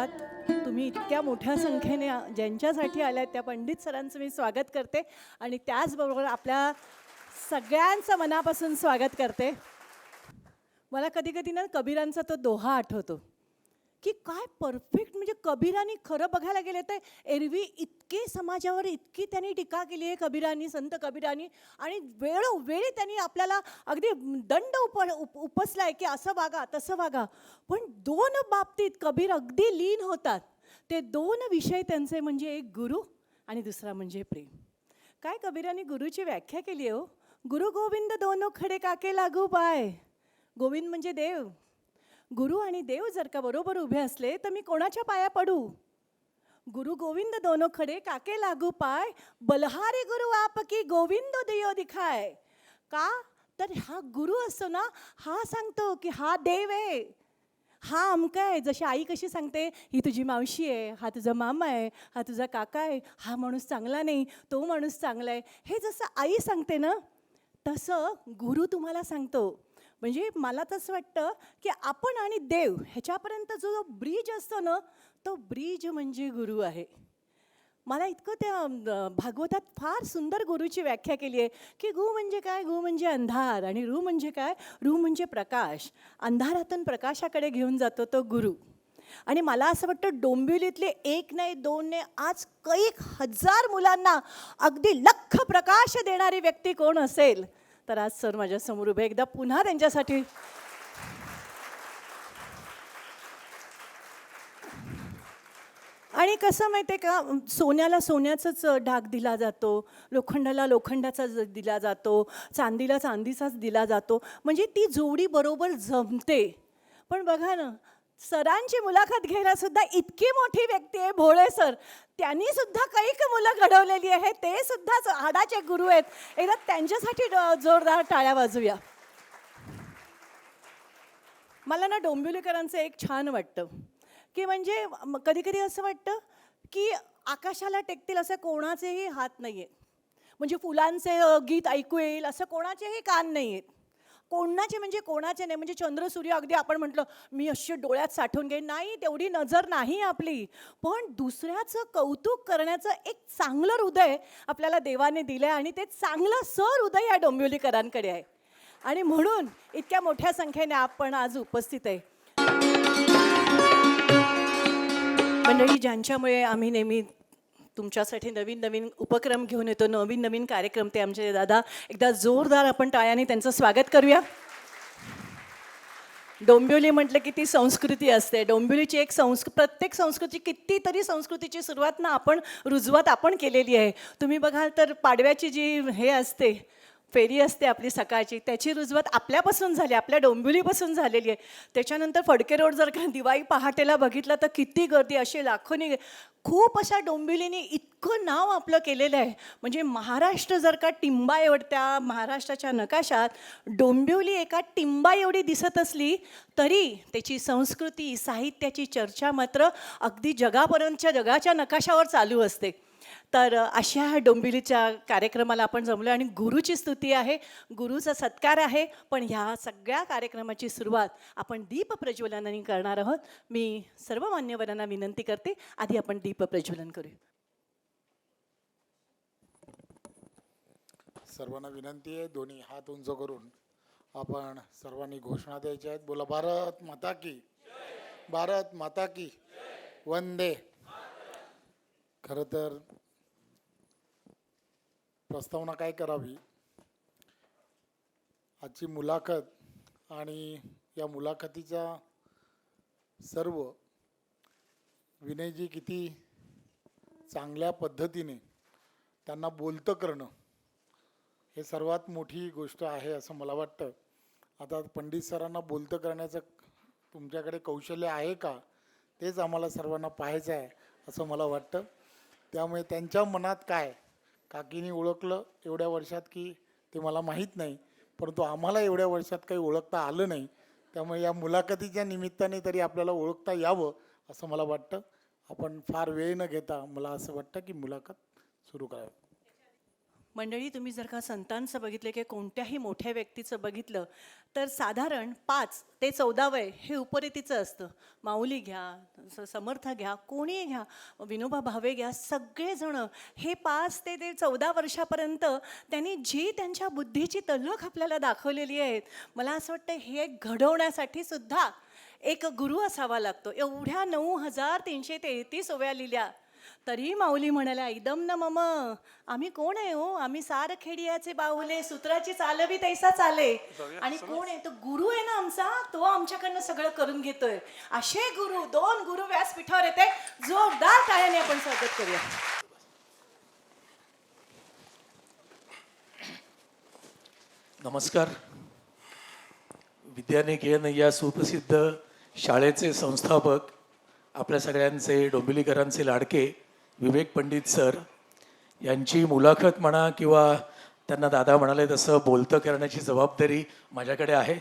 धन्यवाद. तुम्ही इतक्या मोठ्या संख्येने ज्यांच्यासाठी आल्यात त्या पंडित सरांचं मी स्वागत करते आणि त्याचबरोबर आपल्या सगळ्यांचं मनापासून स्वागत करते. मला कधी-कधी ना कबीरांचा तो दोहा आठवतो, की काय परफेक्ट म्हणजे कबीरांनी खरं बघायला गेले तर एरवी इतके समाजावर इतकी त्यांनी टीका केली आहे कबीरांनी, संत कबीरांनी आणि वेळोवेळी त्यांनी आपल्याला अगदी दंड उपसलाय की असं वागा, तसं वागा. पण 2 बाबतीत कबीर अगदी लीन होतात. ते 2 विषय त्यांचे म्हणजे एक गुरु आणि दुसरा म्हणजे प्रेम. काय कबीरांनी गुरुची व्याख्या केली आहे हो. गुरु गोविंद दोनो खडे काके लागू पाय. गोविंद म्हणजे देव. गुरु आणि देव जर का बरोबर उभे असले तर मी कोणाच्या पाया पडू. गुरु गोविंद दोनो खडे काके लागू पाय, बलहारी गुरु आप की गोविंद दियो दिखाय. का तर हा गुरु असतो ना, हा सांगतो की हा देव आहे, हा अमका आहे. जशी आई कशी सांगते, ही तुझी मावशी आहे, हा तुझा मामा आहे, हा तुझा काका आहे, हा माणूस चांगला नाही, तो माणूस चांगला आहे. हे जसं आई सांगते ना, तसं गुरु तुम्हाला सांगतो. म्हणजे मला तसं वाटतं की आपण आणि देव ह्याच्यापर्यंत जो ब्रिज असतो ना, तो ब्रिज म्हणजे गुरु आहे. मला इतकं त्या भागवतात फार सुंदर गुरुची व्याख्या केली आहे की गु म्हणजे काय, गु म्हणजे अंधार आणि रू म्हणजे काय, रू म्हणजे प्रकाश. अंधारातून प्रकाशाकडे घेऊन जातो तो गुरु. आणि मला असं वाटतं डोंबिवलीतले 1 नाही 2 नाही, आज कैक हजार मुलांना अगदी लख प्रकाश देणारी व्यक्ती कोण असेल तर आज सर माझ्यासमोर उभे. एकदा पुन्हा त्यांच्यासाठी आणि कसं माहिती आहे का, सोन्याला सोन्याचाच डाग दिला जातो, लोखंडाला लोखंडाचा दिला जातो, चांदीला चांदीचाच दिला जातो. म्हणजे ती जोडी बरोबर जमते. पण बघा ना, सरांची मुलाखत घ्यायला सुद्धा इतकी मोठी व्यक्ती आहे भोळे सर. त्यांनी सुद्धा कैक मुलं घडवलेली आहे, ते सुद्धा हाडाचे गुरु आहेत. एकदा त्यांच्यासाठी जोरदार टाळ्या वाजूया. मला ना डोंबिवलीकरांचं एक छान वाटतं की म्हणजे कधी-कधी असं वाटतं की आकाशाला टेकतील असं कोणाचेही हात नाही आहेत. म्हणजे फुलांचे गीत ऐकू येईल असं कोणाचेही कान नाही आहेत. कोणाचे म्हणजे कोणाचे नाही. म्हणजे चंद्र सूर्य अगदी आपण म्हटलं मी अशी डोळ्यात साठवून घेईन, नाही तेवढी नजर नाही आपली. पण दुसऱ्याचं कौतुक करण्याचं एक चांगलं हृदय आपल्याला देवाने दिलं आहे आणि ते चांगलं सहृदय या डोंबिवलीकरांकडे आहे. आणि म्हणून इतक्या मोठ्या संख्येने आपण आज उपस्थित आहे. मंडळी, ज्यांच्यामुळे आम्ही नेहमी तुमच्यासाठी नवीन नवीन उपक्रम घेऊन येतो, नवीन नवीन कार्यक्रम, ते आमचे दादा. एकदा जोरदार आपण टाळ्याने त्यांचं स्वागत करूया. डोंबिवली म्हटलं की ती संस्कृती असते. डोंबिवलीची एक प्रत्येक संस्कृती, कितीतरी संस्कृतीची सुरुवात ना आपण रुजवत आपण केलेली आहे. तुम्ही बघाल तर पाडव्याची जी हे असते फेरी असते आपली सकाळची, त्याची रुजवत आपल्यापासून झाली, आपल्या डोंबिवलीपासून झालेली आहे. त्याच्यानंतर फडके रोड जर का दिवाळी पहाटेला बघितलं तर किती गर्दी, अशी लाखोनी. खूप अशा डोंबिवलीने इतकं नाव आपलं केलेलं आहे. म्हणजे महाराष्ट्र जर का टिंबा एवढत्या महाराष्ट्राच्या नकाशात डोंबिवली एका टिंबा एवढी दिसत असली तरी त्याची संस्कृती, साहित्याची चर्चा मात्र अगदी जगाच्या नकाशावर चालू असते. तर अशा डोंबिवलीच्या कार्यक्रमाला आपण जमलो आणि गुरुची स्तुती आहे, गुरुचा सत्कार आहे. पण ह्या सगळ्या कार्यक्रमाची सुरुवात आपण दीप प्रज्वलनाने करणार आहोत. मी सर्व मान्यवरांना विनंती करते, आधी आपण दीप प्रज्वलन करूया. सर्वांना विनंती आहे, दोन्ही हात उंच करून आपण सर्वांनी घोषणा द्यायच्या आहेत. बोला, भारत माता की, भारत माता की, वंदे. खरं तर प्रस्तावना काय करावी, आजची मुलाखत आणि या मुलाखतीचा सर्व विनयजी किती चांगल्या पद्धतीने त्यांना बोलतं करणं हे सर्वात मोठी गोष्ट आहे असं मला वाटतं. आता पंडित सरांना बोलतं करण्याचं तुमच्याकडे कौशल्य आहे का, तेच आम्हाला सर्वांना पाहायचं आहे असं मला वाटतं. त्यामुळे त्यांच्या मनात काय, काकीने ओळखलं एवढ्या वर्षात की ते मला माहीत नाही, परंतु आम्हाला एवढ्या वर्षात काही ओळखता आलं नाही. त्यामुळे या मुलाखतीच्या निमित्ताने तरी आपल्याला ओळखता यावं असं मला वाटतं. आपण फार वेळ न घेता मला असं वाटतं की मुलाखत सुरू करावी. मंडळी, तुम्ही जर का संतांचं बघितलं की कोणत्याही मोठ्या व्यक्तीचं बघितलं तर साधारण 5 ते 14 वय हे उपरीतीचं असतं. माऊली घ्या, समर्थ घ्या, कोणीही घ्या, विनोबा भावे घ्या, सगळेजणं हे 5 ते 14 वर्षापर्यंत त्यांनी जी त्यांच्या बुद्धीची तलख आपल्याला दाखवलेली आहेत, मला असं वाटतं हे घडवण्यासाठी सुद्धा एक गुरु असावा लागतो. एवढ्या 9333 ओव्या लिहिल्या तरी माऊली म्हणाल्या, इदम न मम, आम्ही कोण आहे हो, आम्ही सार खेडियाचे बाहुले, सूत्राची चालवी तैसा चाले. आणि कोण आहे तो गुरु आहे ना आमचा, तो आमच्याकडनं सगळं करून घेतोय. असे गुरु, 2 गुरु व्यासपीठावर येते. जोरदार टाळ्याने आपण स्वागत करूया. नमस्कार. विद्यानिकेतन या सुप्रसिद्ध शाळेचे संस्थापक, आपल्या सगळ्यांचे डोंबिवलीकरांचे लाडके विवेक पंडित सर यांची मुलाखत म्हणा किंवा त्यांना दादा म्हणाले तसं बोलतं करण्याची जबाबदारी माझ्याकडे आहे.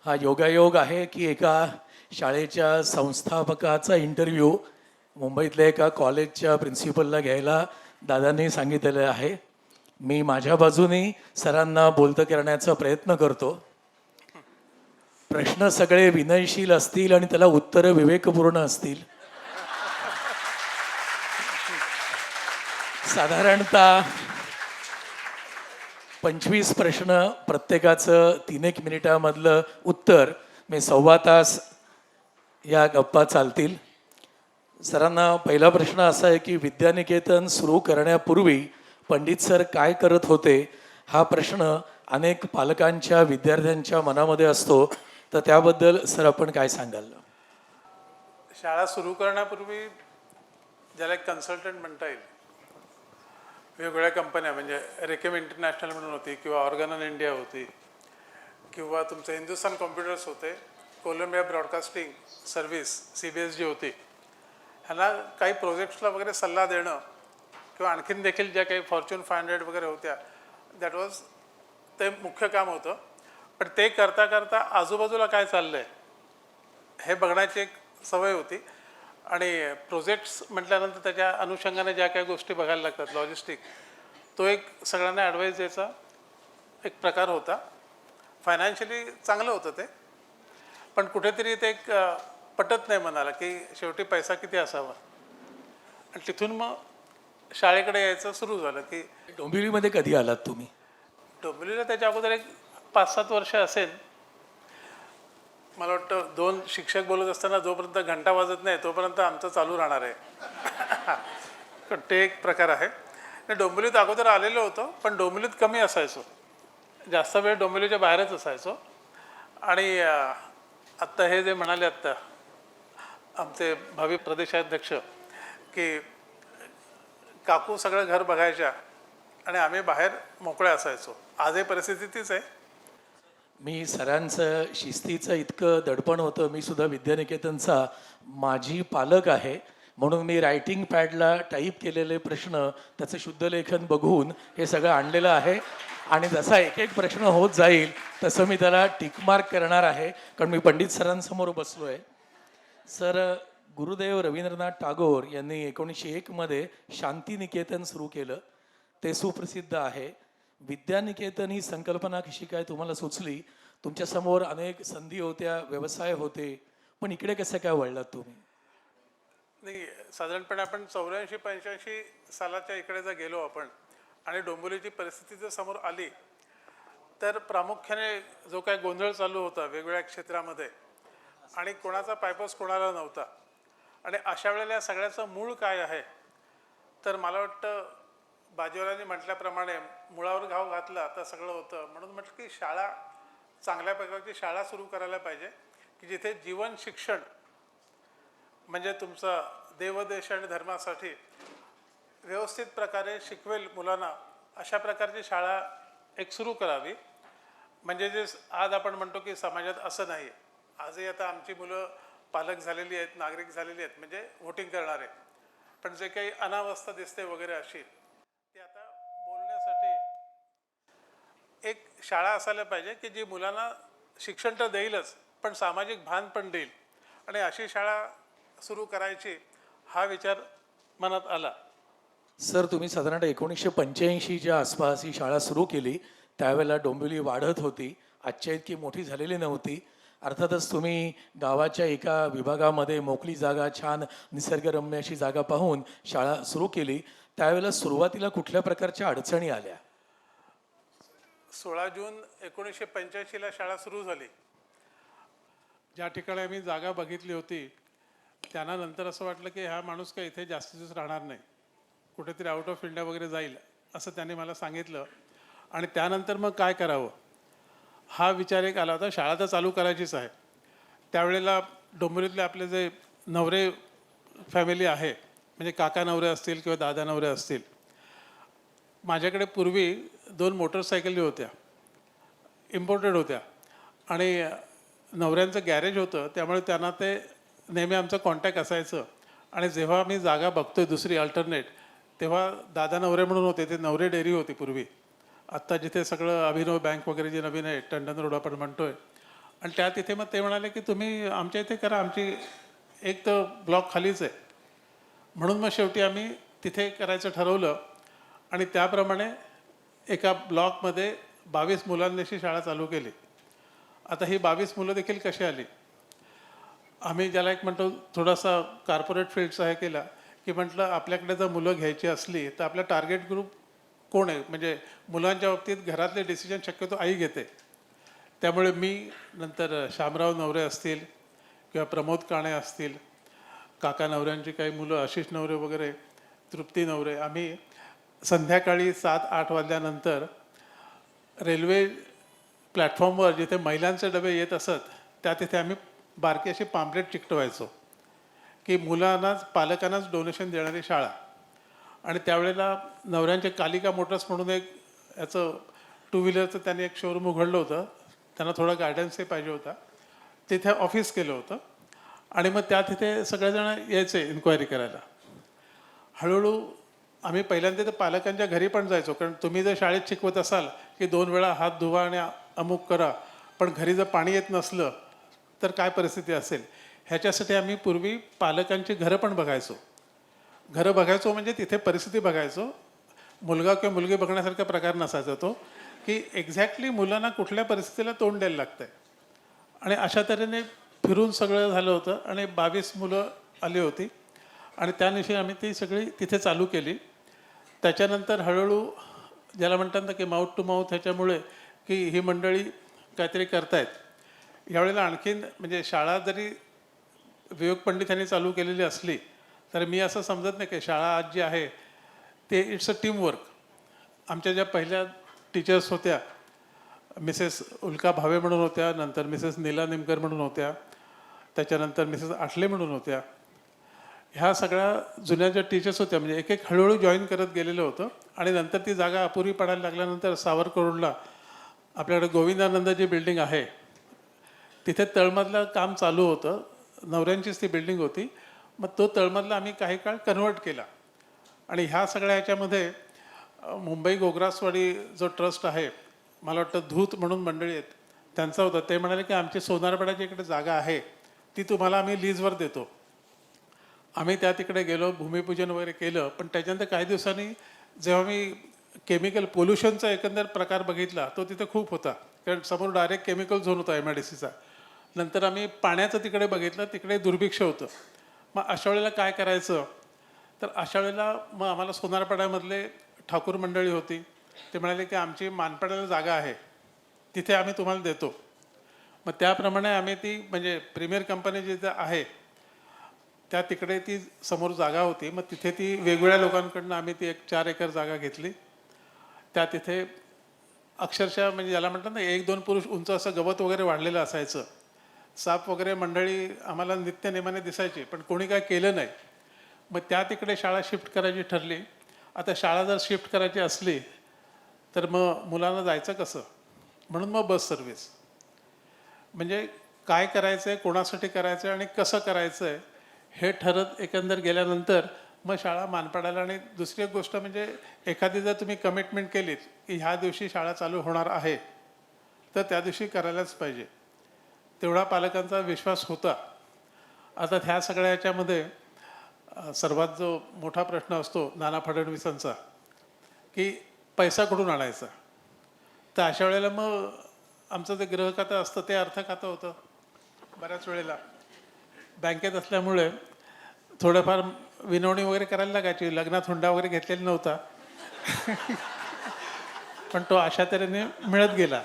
हा योगायोग आहे की एका शाळेच्या संस्थापकाचा इंटरव्ह्यू मुंबईतल्या एका कॉलेजच्या प्रिन्सिपलला घ्यायला दादांनी सांगितलेलं आहे. मी माझ्या बाजूने सरांना बोलतं करण्याचा प्रयत्न करतो. प्रश्न सगळे विनयशील असतील आणि त्याला उत्तरं विवेकपूर्ण असतील. साधारणतः 25 प्रश्न, प्रत्येकाचं 3-1 मिनिटामधलं उत्तर, मी 1.25 तास या गप्पा चालतील. सरांना पहिला प्रश्न असा आहे की विद्यानिकेतन सुरू करण्यापूर्वी पंडित सर काय करत होते, हा प्रश्न अनेक पालकांच्या विद्यार्थ्यांच्या मनामध्ये असतो. तर त्याबद्दल सर आपण काय सांगाल? शाळा सुरू करण्यापूर्वी ज्याला एक कन्सल्टंट म्हणता येईल, वेगवेगळ्या कंपन्या म्हणजे रेकेम इंटरनॅशनल म्हणून होती, किंवा ऑर्गनन इंडिया होती, किंवा तुमचं हिंदुस्तान कॉम्प्युटर्स होते, कोलंबिया ब्रॉडकास्टिंग सर्व्हिस CBSG होती. ह्यांना काही प्रोजेक्ट्सला वगैरे सल्ला देणं, किंवा आणखीन देखील ज्या काही फॉर्च्यून 500 वगैरे होत्या, दॅट वॉज ते मुख्य काम होतं. पण ते करता करता आजूबाजूला काय चाललं आहे हे बघण्याची एक सवय होती. आणि प्रोजेक्ट्स म्हटल्यानंतर त्याच्या अनुषंगाने ज्या काही गोष्टी बघायला लागतात, लॉजिस्टिक, तो एक सगळ्यांना ॲडवाईस द्यायचा एक प्रकार होता. फायनान्शियली चांगलं होतं ते, पण कुठेतरी ते एक पटत नाही मनाला की शेवटी पैसा किती असावा. आणि तिथून मग शाळेकडे यायचं सुरू झालं. की डोंबिवलीमध्ये कधी आलात तुम्ही? डोंबिवलीला त्याच्या अगोदर एक 5-7 वर्ष असेल. मला वाटतं 2 शिक्षक बोलत असताना जोपर्यंत घंटा वाजत नाही तोपर्यंत आमचं चालू राहणार आहे. तर ते एक प्रकार आहे. डोंबिवलीत अगोदर आलेलो होतो, पण डोंबिवलीत कमी असायचो, जास्त वेळ डोंबिवलीच्या बाहेरच असायचो. आणि आत्ता हे जे म्हणाले आत्ता आमचे भावी प्रदेशाध्यक्ष की काकू सगळं घर बघायच्या आणि आम्ही बाहेर मोकळे असायचो, आजही परिस्थिती तीच आहे. मी सरांचं शिस्तीचं इतकं दडपण होतं. मी सुद्धा विद्यानिकेतनचा माजी पालक आहे, म्हणून मी रायटिंग पॅडला टाईप केलेले प्रश्न, त्याचं शुद्धलेखन बघून हे सगळं आणलेलं आहे. आणि जसा एक एक प्रश्न होत जाईल तसं मी त्याला टिकमार्क करणार आहे, कारण मी पंडित सरांसमोर बसलो आहे. सर, गुरुदेव रवींद्रनाथ टागोर यांनी 1901 मध्ये शांतिनिकेतन सुरू केलं. ते सुप्रसिद्ध आहे. विद्यानिकेतन ही संकल्पना कशी काय तुम्हाला सुचली? तुमच्यासमोर अनेक संधी होत्या, व्यवसाय होते, पण इकडे कसं काय वळलात तुम्ही? नाही, साधारणपणे आपण 84-85 सालाच्या इकडे जर गेलो आपण आणि डोंबिवलीची परिस्थिती जर समोर आली, तर प्रामुख्याने जो काय गोंधळ चालू होता वेगवेगळ्या क्षेत्रामध्ये, आणि कोणाचा पायपोस कोणाला नव्हता. आणि अशा वेळेला या सगळ्याचं मूळ काय आहे, तर मला वाटतं बाजीवरांनी म्हटल्याप्रमाणे मुळावर घाव घातला तर सगळं होतं. म्हणून म्हटलं की शाळा, चांगल्या प्रकारची शाळा सुरू करायला पाहिजे की जिथे जीवन शिक्षण म्हणजे तुमचा देवदेश आणि धर्मासाठी व्यवस्थित प्रकारे शिकवेल मुलांना, अशा प्रकारची शाळा एक सुरू करावी. म्हणजे जे आज आपण म्हणतो की समाजात असं नाही. आजही आता आमची मुलं पालक झालेली आहेत, नागरिक झालेली आहेत, म्हणजे व्होटिंग करणारे, पण जे काही अनावस्था दिसते वगैरे अशी, ती आता बोलण्यासाठी एक शाळा असायला पाहिजे की जी मुलांना शिक्षण तर देईलच, पण सामाजिक भान पण देईल. आणि अशी शाळा सुरू करायची हा विचार मनात आला. सर तुम्ही साधारणतः 1985च्या आसपास ही शाळा सुरू केली, त्यावेळेला डोंबिवली वाढत होती, आजच्या इतकी मोठी झालेली नव्हती. अर्थातच तुम्ही गावाच्या एका विभागामध्ये मोकळी जागा, छान निसर्गरम्य अशी जागा पाहून शाळा सुरू केली. त्यावेळेला सुरुवातीला कुठल्या प्रकारच्या अडचणी आल्या? 16 जून 1985ला शाळा सुरू झाली. ज्या ठिकाणी आम्ही जागा बघितली होती त्यांना नंतर असं वाटलं की हा माणूस काही इथे जास्तीत जास्त राहणार नाही, कुठेतरी आउट ऑफ इंडिया वगैरे जाईल असं त्यांनी मला सांगितलं. आणि त्यानंतर मग काय करावं हा विचार एक आला होता. शाळा तर चालू करायचीच आहे. त्यावेळेला डोंबिवलीतले आपले जे नवरे फॅमिली आहे, म्हणजे काका नवरे असतील किंवा दादा नवरे असतील, माझ्याकडे पूर्वी 2 मोटरसायकली होत्या, इम्पोर्टेड होत्या. आणि नवऱ्यांचं गॅरेज होतं, त्यामुळे त्यांना ते नेहमी आमचं कॉन्टॅक्ट असायचं. आणि जेव्हा मी जागा बघतोय दुसरी अल्टरनेट, तेव्हा दादा नवरे म्हणून होते, ते नवरे डेअरी होती पूर्वी. आत्ता जिथे सगळं अभिनव बँक वगैरे जे नवीन आहे टंडन रोड आपण म्हणतोय, आणि त्या तिथे मग ते म्हणाले की तुम्ही आमच्या इथे करा, आमची एक तर ब्लॉक खालीच आहे. म्हणून मग शेवटी आम्ही तिथे करायचं ठरवलं. आणि त्याप्रमाणे एका ब्लॉकमध्ये 22 मुलांनीशी शाळा चालू केली. आता ही 22 मुलं देखील कशी आली? आम्ही ज्याला एक म्हणतो थोडासा कॉर्पोरेट फील्डचा हे केला की म्हटलं आपल्याकडे जर मुलं घ्यायची असली तर आपला टार्गेट ग्रुप कोण आहे? म्हणजे मुलांच्या बाबतीत घरातले डिसिजन शक्यतो आई घेते. त्यामुळे मी, नंतर शामराव नवरे असतील किंवा प्रमोद काणे असतील, काका नवऱ्यांची काही मुलं आशिष नवरे वगैरे, तृप्ती नवरे, आम्ही संध्याकाळी 7-8 वाजल्यानंतर रेल्वे प्लॅटफॉर्मवर जिथे महिलांचे डबे येत असत त्या तिथे आम्ही बारकी अशी पॅम्पलेट चिकटवायचो की मुलांनाच पालकांनाच डोनेशन देणारी शाळा. आणि त्यावेळेला नवऱ्यांचे कालिका मोटर्स म्हणून एक याचं 2 व्हीलरचं त्यांनी एक शोरूम उघडलं होतं. त्यांना थोडा गायडन्सही पाहिजे होता. तिथे ऑफिस केलं होतं. आणि मग त्या तिथे सगळेजण यायचे इन्क्वायरी करायला. हळूहळू आम्ही पहिल्यांदा तर पालकांच्या घरी पण जायचो, कारण तुम्ही जर शाळेत शिकवत असाल की 2 वेळा हात धुवा आणि अमुक करा, पण घरी जर पाणी येत नसलं तर काय परिस्थिती असेल, ह्याच्यासाठी आम्ही पूर्वी पालकांची घरं पण बघायचो. घरं बघायचो म्हणजे तिथे परिस्थिती बघायचो. मुलगा किंवा मुलगी बघण्यासारखा प्रकार नसायचा तो, की एक्झॅक्टली मुलांना कुठल्या परिस्थितीला तोंड द्यायला लागतं आहे. आणि अशा तऱ्हेने फिरून सगळं झालं होतं. आणि 22 मुलं आली होती. आणि त्यानिशी आम्ही ती सगळी तिथे चालू केली. त्याच्यानंतर हळूहळू ज्याला म्हणतात ना की माउथ टू माउथ, ह्याच्यामुळे की ही मंडळी काहीतरी करतायत. यावेळेला आणखीन म्हणजे शाळा जरी विवेक पंडित यांनी चालू केलेली असली तर मी असं समजत नाही की शाळा आज जी आहे ते इट्स अ टीमवर्क. आमच्या ज्या पहिल्या टीचर्स होत्या, मिसेस उल्का भावे म्हणून होत्या, नंतर मिसेस नीला निमकर म्हणून होत्या, त्याच्यानंतर मिसेस आठले म्हणून होत्या. ह्या सगळ्या जुन्या ज्या टीचर्स होत्या, म्हणजे एक एक हळूहळू जॉईन करत गेलेलं होतं. आणि नंतर ती जागा अपुरी पडायला लागल्यानंतर सावरकर रोडला आपल्याकडे गोविंदानंद जी बिल्डिंग आहे तिथे तळमजलं काम चालू होतं. नवऱ्यांचीच ती बिल्डिंग होती. मग तो तळमजला आम्ही काही काळ कन्वर्ट केला. आणि ह्या सगळ्या ह्याच्यामध्ये मुंबई गोग्रासवाडी जो ट्रस्ट आहे, मला वाटतं धूत म्हणून मंडळी आहेत, त्यांचा होता. ते म्हणाले की आमची सोनारपाड्याची इकडे जागा आहे, ती तुम्हाला आम्ही लीजवर देतो. आम्ही त्या तिकडे गेलो, भूमिपूजन वगैरे केलं. पण त्याच्यानंतर काही दिवसांनी जेव्हा मी केमिकल पोल्युशनचा एकंदर प्रकार बघितला, तो तिथे खूप होता, कारण समोर डायरेक्ट केमिकल झोन होता MIDCचा. नंतर आम्ही पाण्याचं तिकडे बघितलं, तिकडे दुर्भिक्ष होतं. मग अशा वेळेला काय करायचं? तर अशा वेळेला मग आम्हाला सोनारपाड्यामधले ठाकूर मंडळी होती, ते म्हणाले की आमची मानपाड्याला जागा आहे, तिथे आम्ही तुम्हाला देतो. मग त्याप्रमाणे आम्ही ती म्हणजे प्रीमियर कंपनी जिथे आहे त्या तिकडे ती समोर जागा होती. मग तिथे ती वेगवेगळ्या लोकांकडून आम्ही ती 4 एकर जागा घेतली. त्या तिथे अक्षरशः म्हणजे ज्याला म्हणतात ना 1-2 पुरुष उंच असं गवत वगैरे वाढलेलं असायचं. साप वगैरे मंडळी आम्हाला नित्यनेमाने दिसायची, पण कोणी काय केलं नाही. मग त्या तिकडे शाळा शिफ्ट करायची ठरली. आता शाळा जर शिफ्ट करायची असली तर मग मुलांना जायचं कसं? म्हणून मग बस सर्व्हिस. म्हणजे काय करायचं आहे, कोणासाठी करायचं आहे आणि कसं करायचं आहे हे ठरत एकंदर गेल्यानंतर मग शाळा मानपाडायला. आणि दुसरी एक गोष्ट म्हणजे एखादी जर तुम्ही कमिटमेंट केलीत की ह्या दिवशी शाळा चालू होणार आहे तर त्या दिवशी करायलाच पाहिजे, तेवढा पालकांचा विश्वास होता. आता ह्या सगळ्या ह्याच्यामध्ये सर्वात जो मोठा प्रश्न असतो नाना फडणवीसांचा की पैसा कुठून आणायचा, तर अशा वेळेला मग आमचं जे गृह खातं असतं ते अर्थ खातं होतं. बऱ्याच वेळेला बँकेत असल्यामुळे थोडंफार विनवणी वगैरे करायला लागायची. लग्नात हुंडा वगैरे घेतलेला नव्हता पण तो अशा तऱ्हेने मिळत गेला.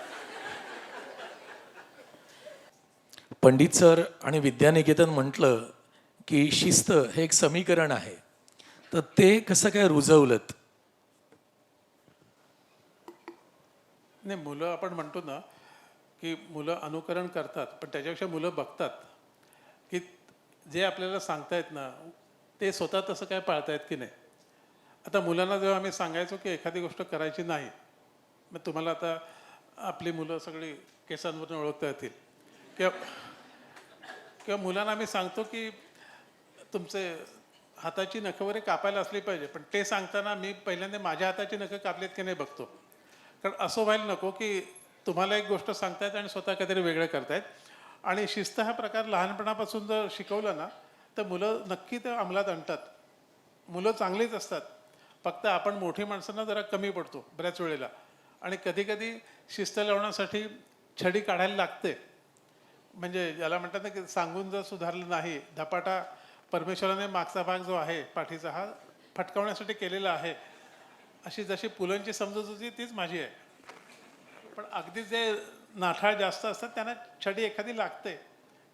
पंडित सर आणि विद्यानिकेतन म्हटलं की शिस्त हे एक समीकरण आहे, तर ते कसं काय रुजवलं? नाही, मुलं आपण म्हणतो ना की मुलं अनुकरण करतात, पण त्याच्यापेक्षा मुलं बघतात की जे आपल्याला सांगतायत ना ते स्वतः तसं काय पाळतायत की नाही. आता मुलांना जेव्हा आम्ही सांगायचो की एखादी गोष्ट करायची नाही, मग तुम्हाला आता आपली मुलं सगळी केसांवरून ओळखता येतील, किंवा किंवा मुलांना आम्ही सांगतो की तुमचे हाताची नखं वगैरे कापायला असली पाहिजे, पण ते सांगताना मी पहिल्यांदा माझ्या हाताची नखं कापलीत की नाही बघतो. कारण असं व्हायला नको की तुम्हाला एक गोष्ट सांगतायत आणि स्वतः काहीतरी वेगळं करतायत. आणि शिस्त हा प्रकार लहानपणापासून जर शिकवला ना तर मुलं नक्की ते अंमलात आणतात. मुलं चांगलीच असतात, फक्त आपण मोठी माणसांना जरा कमी पडतो बऱ्याच वेळेला. आणि कधीकधी शिस्त लावण्यासाठी छडी काढायला लागते. म्हणजे ज्याला म्हणतात ना की सांगून जर सुधारलं नाही, धपाटा परमेश्वराने मागचा भाग जो आहे पाठीचा हा फटकावण्यासाठी केलेला आहे, अशी जशी पुलंची समजूत होती तीच माझी आहे. पण अगदी जे नाठाळ जास्त असतात त्यांना छडी एखादी लागते,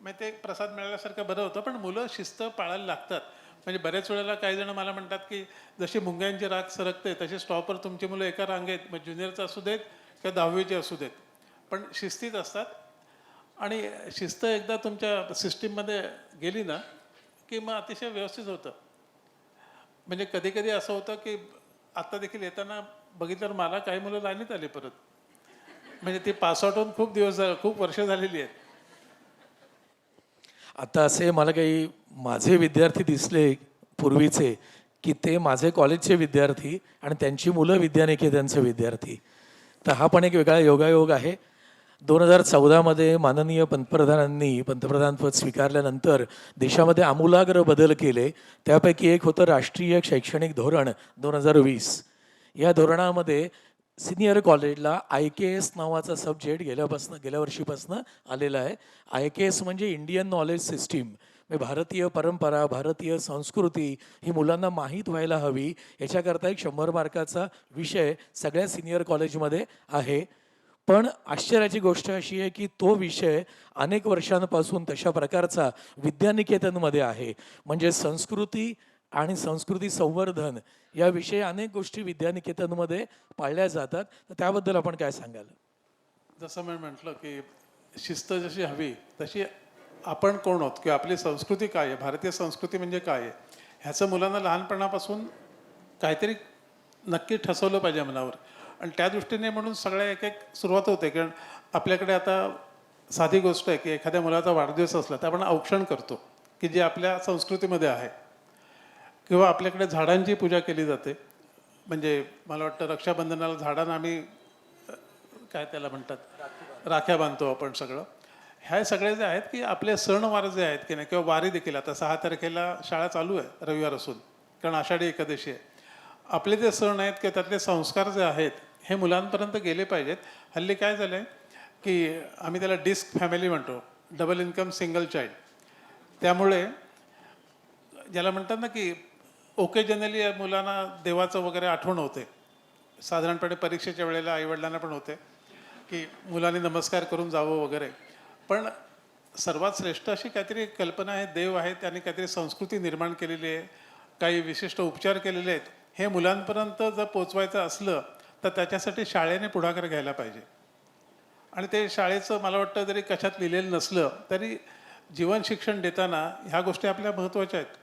मग ते प्रसाद मिळाल्यासारखं बरं होतं. पण मुलं शिस्त पाळायला लागतात. म्हणजे बऱ्याच वेळेला काही जण मला म्हणतात की जशी मुंग्यांची राख सरकते तशी स्टॉपवर तुमची मुलं एका रांगेत, मग ज्युनियरचं असू देत किंवा 10वीचे असू देत, पण शिस्तीत असतात. आणि शिस्त एकदा तुमच्या सिस्टीममध्ये गेली ना की मग अतिशय व्यवस्थित होतं. म्हणजे कधी कधी असं होतं की आत्ता देखील येताना बघितल्यावर मला काही मुलं लाईनीत आली परत. म्हणजे ती पासआउट होऊन खूप दिवस झाले, खूप वर्ष झालेली आहेत. आता असे मला काही माझे विद्यार्थी दिसले पूर्वीचे की ते माझे कॉलेजचे विद्यार्थी आणि त्यांची मुलं विद्यानिकेतनचे विद्यार्थी. तर हा पण एक वेगळा योगायोग आहे. 2014मध्ये माननीय पंतप्रधानांनी पंतप्रधानपद स्वीकारल्यानंतर देशामध्ये आमूलाग्र बदल केले. त्यापैकी एक होतं राष्ट्रीय शैक्षणिक धोरण 2020. या धोरणामध्ये सिनियर कॉलेजला IKS नावाचा सब्जेक्ट गेल्या वर्षीपासून आलेला आहे. IKS म्हणजे इंडियन नॉलेज सिस्टीम. म्हणजे भारतीय परंपरा, भारतीय संस्कृती ही मुलांना माहीत व्हायला हवी, याच्याकरता एक 100 मार्काचा विषय सगळ्या सिनियर कॉलेजमध्ये आहे. पण आश्चर्याची गोष्ट अशी आहे की तो विषय अनेक वर्षांपासून तशा प्रकारचा विद्यानिकेतनमध्ये आहे. म्हणजे संस्कृती आणि संस्कृती संवर्धन याविषयी अनेक गोष्टी विद्यानिकेतनमध्ये पाळल्या जातात. तर त्याबद्दल आपण काय सांगाल? जसं मी म्हटलं की शिस्त जशी हवी तशी आपण कोण आहोत किंवा आपली संस्कृती काय आहे, भारतीय संस्कृती म्हणजे काय आहे, ह्याचं मुलांना लहानपणापासून काहीतरी नक्की ठसवलं पाहिजे मनावर. आणि त्या दृष्टीने म्हणून सगळ्या एक एक सुरुवात होते. कारण आपल्याकडे आता साधी गोष्ट आहे की एखाद्या मुलाचा वाढदिवस असला तर आपण औक्षण करतो की जे आपल्या संस्कृतीमध्ये आहे. किंवा आपल्याकडे झाडांची पूजा केली जाते. म्हणजे मला वाटतं रक्षाबंधनाला झाडांना आम्ही काय त्याला म्हणतात राख्या बांधतो आपण सगळं. ह्या सगळे जे आहेत की आपले सणवार जे आहेत की नाही, किंवा वारी देखील आता 6 तारखेला शाळा चालू आहे रविवार असून, कारण आषाढी एकादशी आहे. आपले जे सण आहेत किंवा त्यातले संस्कार जे आहेत हे मुलांपर्यंत गेले पाहिजेत. हल्ली काय झालं आहे की आम्ही त्याला डिस्क फॅमिली म्हणतो, डबल इन्कम सिंगल चाइल्ड. त्यामुळे ज्याला म्हणतात ना की ओकेजनली मुलांना देवाचं वगैरे आठवण होते. साधारणपणे परीक्षेच्या वेळेला आईवडिलांना पण होते की मुलांनी नमस्कार करून जावं वगैरे. पण सर्वात श्रेष्ठ अशी काहीतरी कल्पना आहे, देव आहे, त्यांनी काहीतरी संस्कृती निर्माण केलेली आहे, काही विशिष्ट उपचार केलेले आहेत. हे मुलांपर्यंत जर पोचवायचं असलं तर त्याच्यासाठी शाळेने पुढाकार घ्यायला पाहिजे. आणि ते शाळेचं मला वाटतं जरी कशात लिहिलेलं नसलं तरी जीवन शिक्षण देताना ह्या गोष्टी आपल्या महत्त्वाच्या आहेत.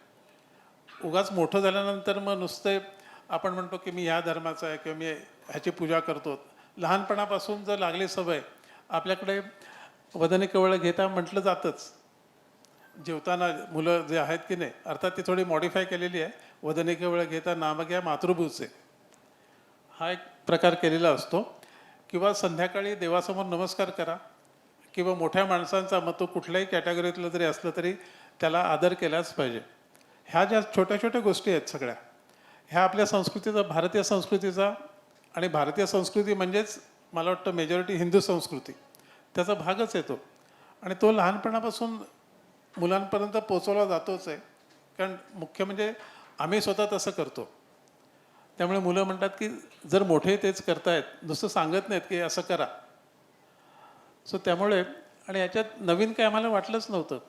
उगाच मोठं झाल्यानंतर मग नुसते आपण म्हणतो की मी ह्या धर्माचा आहे किंवा मी ह्याची पूजा करतो. लहानपणापासून जर लागली सवय, आपल्याकडे वदनी कवळ घेता म्हटलं जातंच. जेवताना मुलं जे आहेत की नाही, अर्थात ती थोडी मॉडिफाय केलेली आहे, वदनी कवळ घेता नाम घ्या मातृभूचे, हा एक प्रकार केलेला असतो. किंवा संध्याकाळी देवासमोर नमस्कार करा. किंवा मोठ्या माणसांचा, मग तो कुठल्याही कॅटेगरीतलं जरी असलं तरी त्याला आदर केलाच पाहिजे. ह्या ज्या छोट्या छोट्या गोष्टी आहेत सगळ्या, ह्या आपल्या संस्कृतीचा, भारतीय संस्कृतीचा, आणि भारतीय संस्कृती म्हणजेच मला वाटतं मेजॉरिटी हिंदू संस्कृती, त्याचा भागच येतो. आणि तो लहानपणापासून मुलांपर्यंत पोचवला जातोच आहे. कारण मुख्य म्हणजे आम्ही स्वतः तसं करतो. त्यामुळे मुलं म्हणतात की जर मोठे तेच करतायत, नुसतं सांगत नाहीत की असं करा. सो त्यामुळे, आणि याच्यात नवीन काय आम्हाला वाटलंच नव्हतं.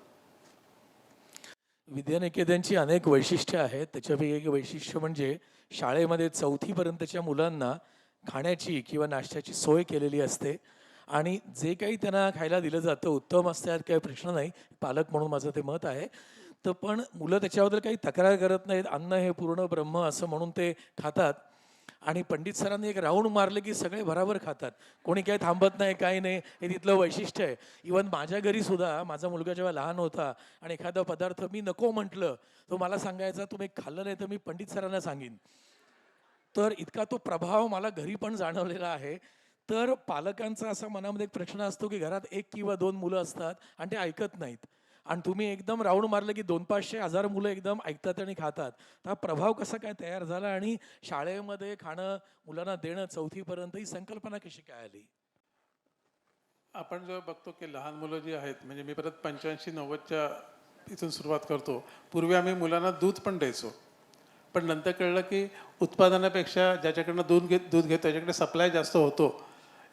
विद्यानिकेतनची अनेक वैशिष्ट्ये आहेत. त्याच्यापैकी एक वैशिष्ट्य म्हणजे शाळेमध्ये 4थीपर्यंतच्या मुलांना खाण्याची किंवा नाश्त्याची सोय केलेली असते आणि जे काही त्यांना खायला दिलं जातं उत्तम असतं, यात काही प्रश्न नाही. पालक म्हणून माझं ते मत आहे. तर पण मुलं त्याच्याबद्दल काही तक्रार करत नाहीत. अन्न हे पूर्ण ब्रह्म असं म्हणून ते खातात. आणि पंडित सरांनी एक राऊंड मारले की सगळे भराभर खातात. कोणी काही थांबत नाही, काही नाही. हे तिथलं वैशिष्ट्य आहे. इवन माझ्या घरी सुद्धा माझा मुलगा जेव्हा लहान होता आणि एखादा पदार्थ मी नको म्हटलं, तो मला सांगायचा तुम्ही खाल्लं नाही तर मी पंडित सरांना सांगीन. तर इतका तो प्रभाव मला घरी पण जाणवलेला आहे. तर पालकांचा असा मनामध्ये एक प्रश्न असतो की घरात 1 किंवा 2 मुलं असतात आणि ते ऐकत नाहीत. आणि तुम्ही एकदम राऊंड मारलं की 200-500 मुलं एकदम ऐकतात आणि खातात. तर हा प्रभाव कसा काय तयार झाला आणि शाळेमध्ये खाणं मुलांना देणं 4थीपर्यंत ही संकल्पना कशी काय आली? आपण जेव्हा बघतो की लहान मुलं जी आहेत, म्हणजे मी परत 85-90च्या इथून सुरुवात करतो. पूर्वी आम्ही मुलांना दूध पण द्यायचो, पण नंतर कळलं की उत्पादनापेक्षा ज्याच्याकडनं दूध घेतो त्याच्याकडे सप्लाय जास्त होतो.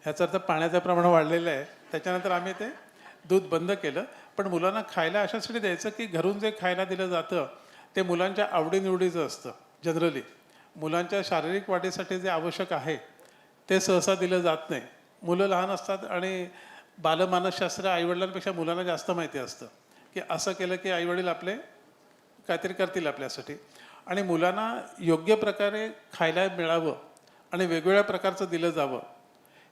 ह्याचा अर्थ पाण्याचं प्रमाण वाढलेलं आहे. त्याच्यानंतर आम्ही ते दूध बंद केलं. पण मुलांना खायला अशासाठी द्यायचं की घरून जे खायला दिलं जातं ते मुलांच्या आवडीनिवडीचं असतं. जनरली मुलांच्या शारीरिक वाढीसाठी जे आवश्यक आहे ते सहसा दिलं जात नाही. मुलं लहान असतात आणि बालमानसशास्त्र आईवडिलांपेक्षा मुलांना जास्त माहिती असतं की असं केलं की आईवडील आपले काहीतरी करतील आपल्यासाठी. आणि मुलांना योग्य प्रकारे खायला मिळावं आणि वेगवेगळ्या प्रकारचं दिलं जावं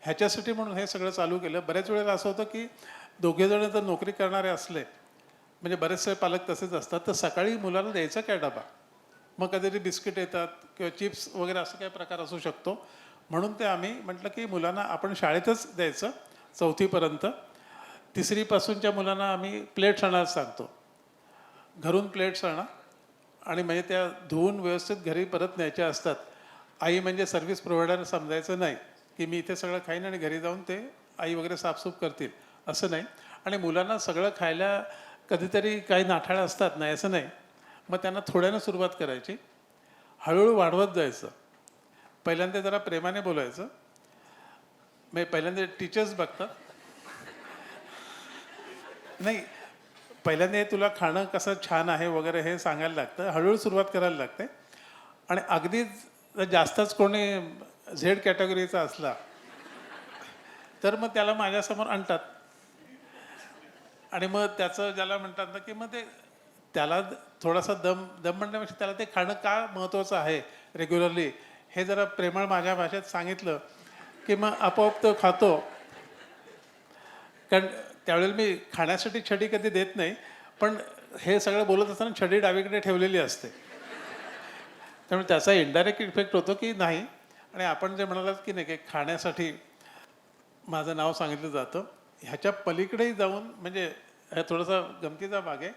ह्याच्यासाठी म्हणून हे सगळं चालू केलं. बऱ्याच वेळेला असं होतं की दोघेजण जर नोकरी करणारे असले, म्हणजे बरेचसे पालक तसेच असतात, तर सकाळी मुलाला द्यायचा काय डबा? मग कधीतरी बिस्किट येतात किंवा चिप्स वगैरे असं काही प्रकार असू शकतो. म्हणून ते आम्ही म्हटलं की मुलांना आपण शाळेतच द्यायचं 4थीपर्यंत. 3रीपासूनच्या मुलांना आम्ही प्लेट्स आणायला सांगतो. घरून प्लेट्स आणा आणि म्हणजे त्या धुवून व्यवस्थित घरी परत न्यायच्या असतात. आई म्हणजे सर्व्हिस प्रोव्हायडर समजायचं नाही की मी इथे सगळं खाईन आणि घरी जाऊन ते आई वगैरे साफसूफ करतील, असं नाही. आणि मुलांना सगळं खायला कधीतरी काही नाठाळं असतात, नाही असं नाही. मग त्यांना थोड्यानं सुरुवात करायची, हळूहळू वाढवत जायचं. पहिल्यांदा जरा प्रेमाने बोलायचं. म्हणजे पहिल्यांदा टीचर्स बघतात, नाही पहिल्यांदा हे तुला खाणं कसं छान आहे वगैरे हे सांगायला लागतं. हळूहळू सुरुवात करायला लागते. आणि अगदीच जास्तच कोणी झेड कॅटेगरीचा असला तर मग त्याला माझ्यासमोर आणतात. आणि मग त्याचं ज्याला म्हणतात ना की मग ते त्याला थोडासा दम म्हणण्यापेक्षा त्याला ते खाणं का महत्त्वाचं आहे रेग्युलरली हे जरा प्रेमळ माझ्या भाषेत सांगितलं की मग आपोआप तो खातो. कारण त्यावेळेला मी खाण्यासाठी छडी कधी देत नाही, पण हे सगळं बोलत असताना छडी डावीकडे ठेवलेली असते. त्यामुळे त्याचा इनडायरेक्ट इफेक्ट होतो की नाही. आणि आपण जे म्हणालात की नाही की खाण्यासाठी माझं नाव सांगितलं जातं, ह्याच्या पलीकडेही जाऊन म्हणजे हा थोडासा गमतीचा भाग आहे.